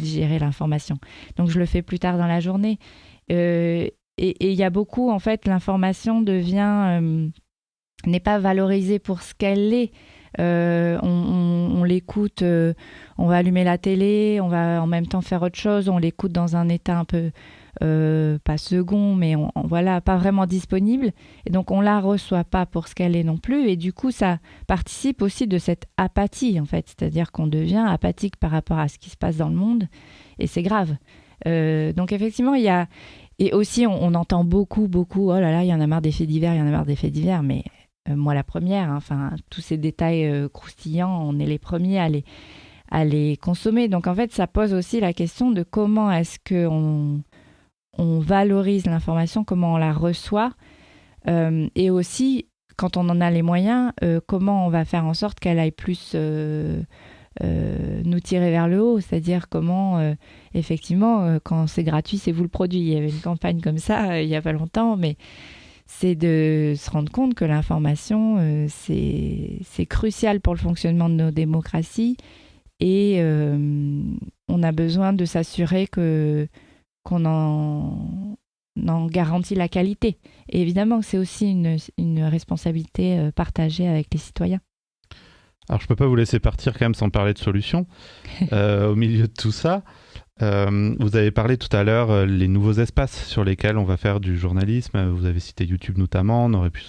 digérer l'information. Donc, je le fais plus tard dans la journée. Et il y a beaucoup, en fait, l'information n'est pas valorisée pour ce qu'elle est. On l'écoute, on va allumer la télé, on va en même temps faire autre chose, on l'écoute dans un état un peu... pas second, mais voilà, pas vraiment disponible. Et donc, on la reçoit pas pour ce qu'elle est non plus. Et du coup, ça participe aussi de cette apathie, en fait. C'est-à-dire qu'on devient apathique par rapport à ce qui se passe dans le monde. Et c'est grave. Donc, effectivement, il y a... Et aussi, on entend beaucoup, oh là là, il y en a marre des faits divers, il y en a marre des faits divers. Mais moi la première, hein, enfin, tous ces détails croustillants, on est les premiers à les consommer. Donc en fait, ça pose aussi la question de comment est-ce qu'on valorise l'information, comment on la reçoit, et aussi, quand on en a les moyens, comment on va faire en sorte qu'elle aille plus nous tirer vers le haut, c'est-à-dire comment, effectivement, quand c'est gratuit, c'est vous le produit. Il y avait une campagne comme ça il n'y a pas longtemps, mais c'est de se rendre compte que l'information, c'est crucial pour le fonctionnement de nos démocraties, et on a besoin de s'assurer qu'on en garantit la qualité. Et évidemment, c'est aussi une responsabilité partagée avec les citoyens. Alors, je ne peux pas vous laisser partir quand même sans parler de solutions. Au milieu de tout ça, vous avez parlé tout à l'heure les nouveaux espaces sur lesquels on va faire du journalisme. Vous avez cité YouTube notamment. On aurait pu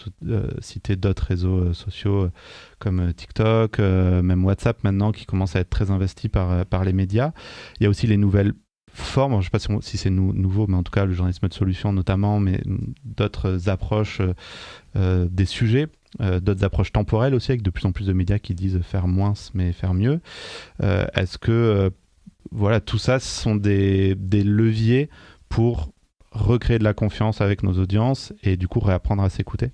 citer d'autres réseaux sociaux comme TikTok, même WhatsApp maintenant, qui commencent à être très investis par les médias. Il y a aussi les nouvelles formes, je ne sais pas si c'est nouveau, mais en tout cas le journalisme de solution notamment, mais d'autres approches des sujets, d'autres approches temporelles aussi, avec de plus en plus de médias qui disent faire moins mais faire mieux. Est-ce que voilà, tout ça, ce sont des leviers pour recréer de la confiance avec nos audiences et du coup réapprendre à s'écouter?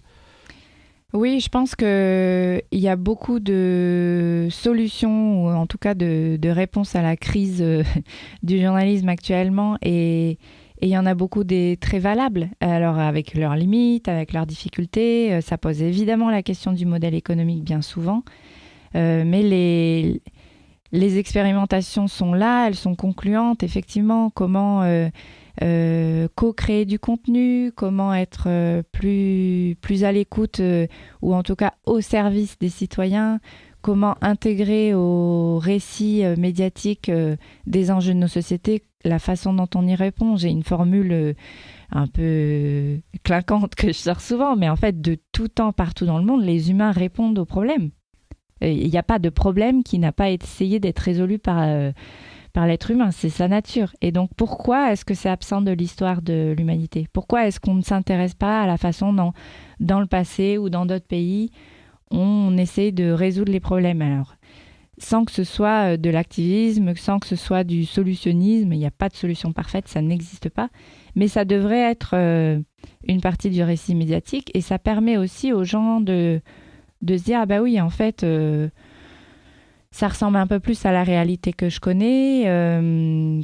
Oui, je pense qu'il y a beaucoup de solutions, ou en tout cas de réponses à la crise du journalisme actuellement, et il y en a beaucoup des très valables. Alors avec leurs limites, avec leurs difficultés, ça pose évidemment la question du modèle économique bien souvent, mais les expérimentations sont là, elles sont concluantes, effectivement. Comment co-créer du contenu, comment être plus à l'écoute, ou en tout cas au service des citoyens, comment intégrer au récit médiatique des enjeux de nos sociétés la façon dont on y répond. J'ai une formule un peu clinquante que je sors souvent, mais en fait, de tout temps, partout dans le monde, les humains répondent aux problèmes. Il n'y a pas de problème qui n'a pas essayé d'être résolu par l'être humain, c'est sa nature. Et donc, pourquoi est-ce que c'est absent de l'histoire de l'humanité? Pourquoi est-ce qu'on ne s'intéresse pas à la façon dont, dans le passé ou dans d'autres pays, on essaie de résoudre les problèmes? Alors, sans que ce soit de l'activisme, sans que ce soit du solutionnisme, il n'y a pas de solution parfaite, ça n'existe pas. Mais ça devrait être une partie du récit médiatique, et ça permet aussi aux gens de se dire, ah bah oui, en fait... ça ressemble un peu plus à la réalité que je connais,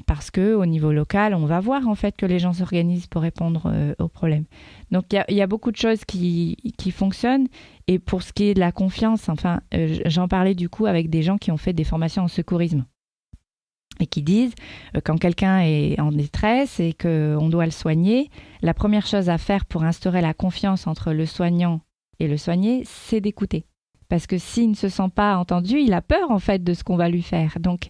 parce qu'au niveau local, on va voir en fait que les gens s'organisent pour répondre aux problèmes. Donc il y a beaucoup de choses qui fonctionnent. Et pour ce qui est de la confiance, enfin, j'en parlais du coup avec des gens qui ont fait des formations en secourisme et qui disent quand quelqu'un est en détresse et qu'on doit le soigner, la première chose à faire pour instaurer la confiance entre le soignant et le soigné, c'est d'écouter. Parce que s'il ne se sent pas entendu, il a peur en fait de ce qu'on va lui faire. Donc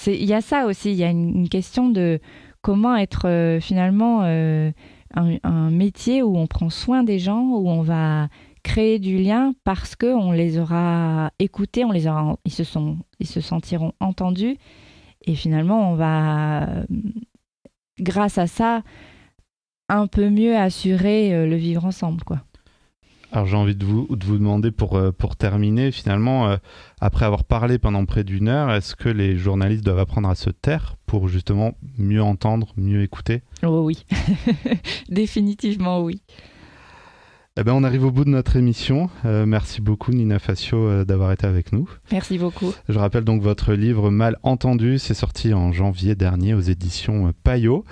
il y a ça aussi, il y a une question de comment être finalement un métier où on prend soin des gens, où on va créer du lien parce qu'on les aura écoutés, ils se sentiront entendus, et finalement on va, grâce à ça, un peu mieux assurer le vivre ensemble, quoi. Alors j'ai envie de vous demander pour terminer, finalement, après avoir parlé pendant près d'1 heure, est-ce que les journalistes doivent apprendre à se taire pour justement mieux entendre, mieux écouter? Oh oui, définitivement oui. Eh ben, on arrive au bout de notre émission. Merci beaucoup Nina Facio d'avoir été avec nous. Merci beaucoup. Je rappelle donc votre livre Mal entendu, c'est sorti en janvier dernier aux éditions Payot.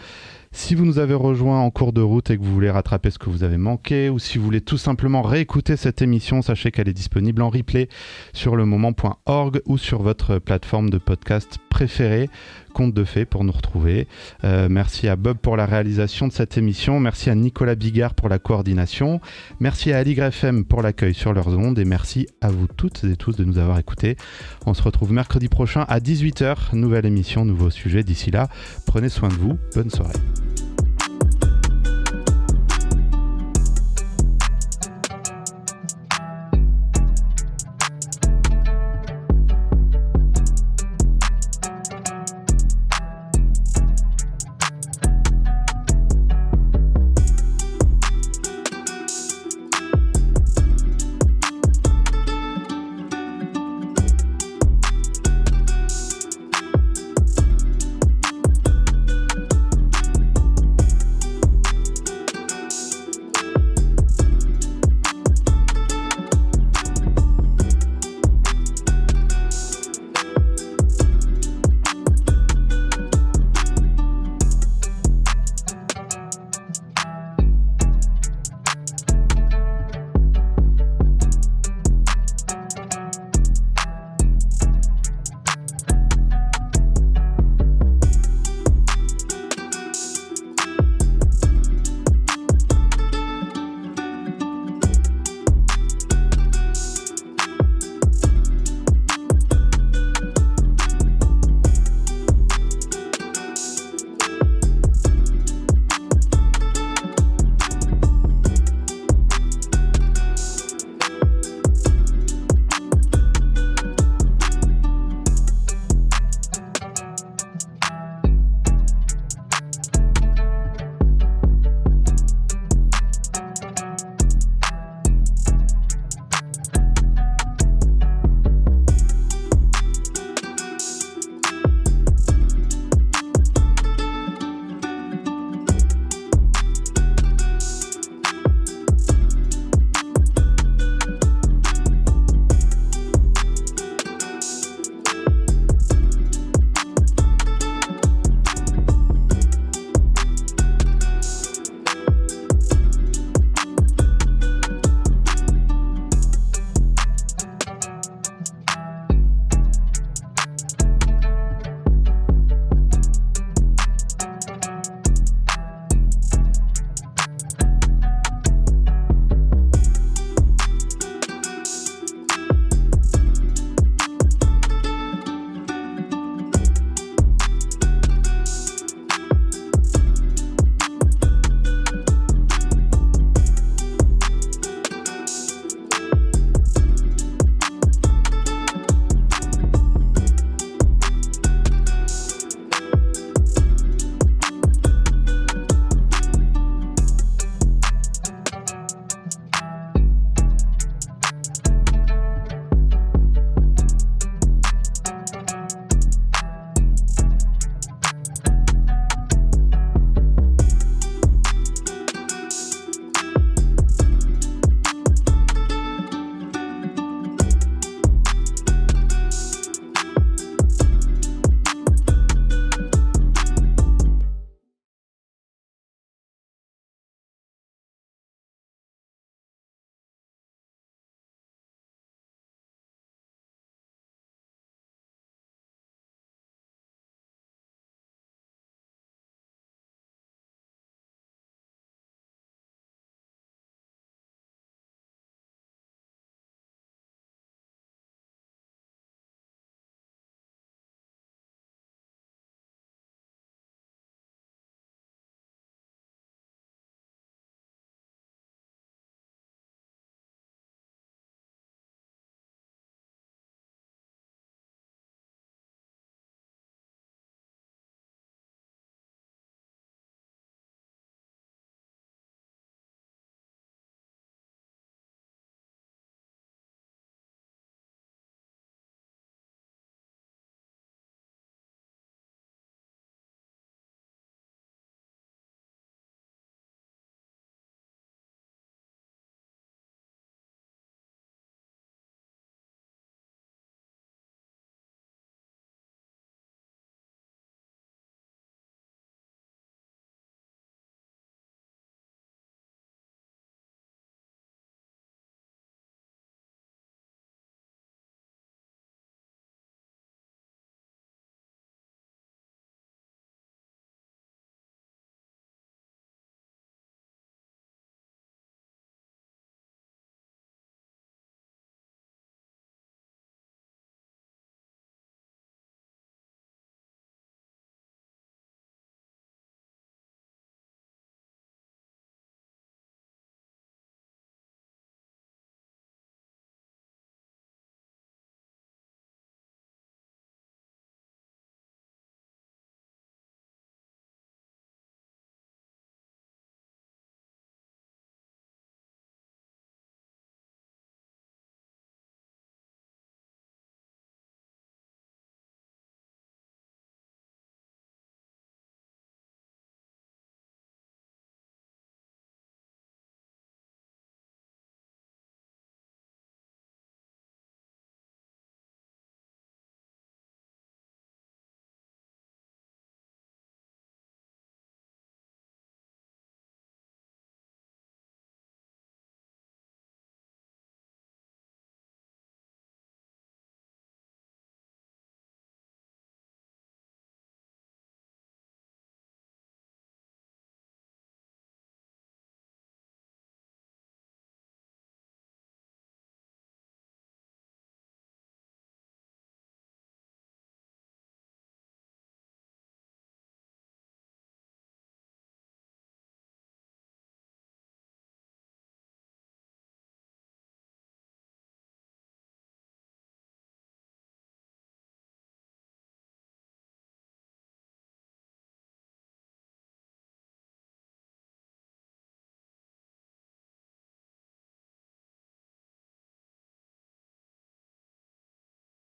Si vous nous avez rejoints en cours de route et que vous voulez rattraper ce que vous avez manqué, ou si vous voulez tout simplement réécouter cette émission, sachez qu'elle est disponible en replay sur lemoment.org ou sur votre plateforme de podcast préférée. Conte de fées pour nous retrouver. Merci à Bob pour la réalisation de cette émission. Merci à Nicolas Bigard pour la coordination. Merci à Aligre FM pour l'accueil sur leurs ondes. Et merci à vous toutes et tous de nous avoir écoutés. On se retrouve mercredi prochain à 18h. Nouvelle émission, nouveau sujet. D'ici là, prenez soin de vous. Bonne soirée.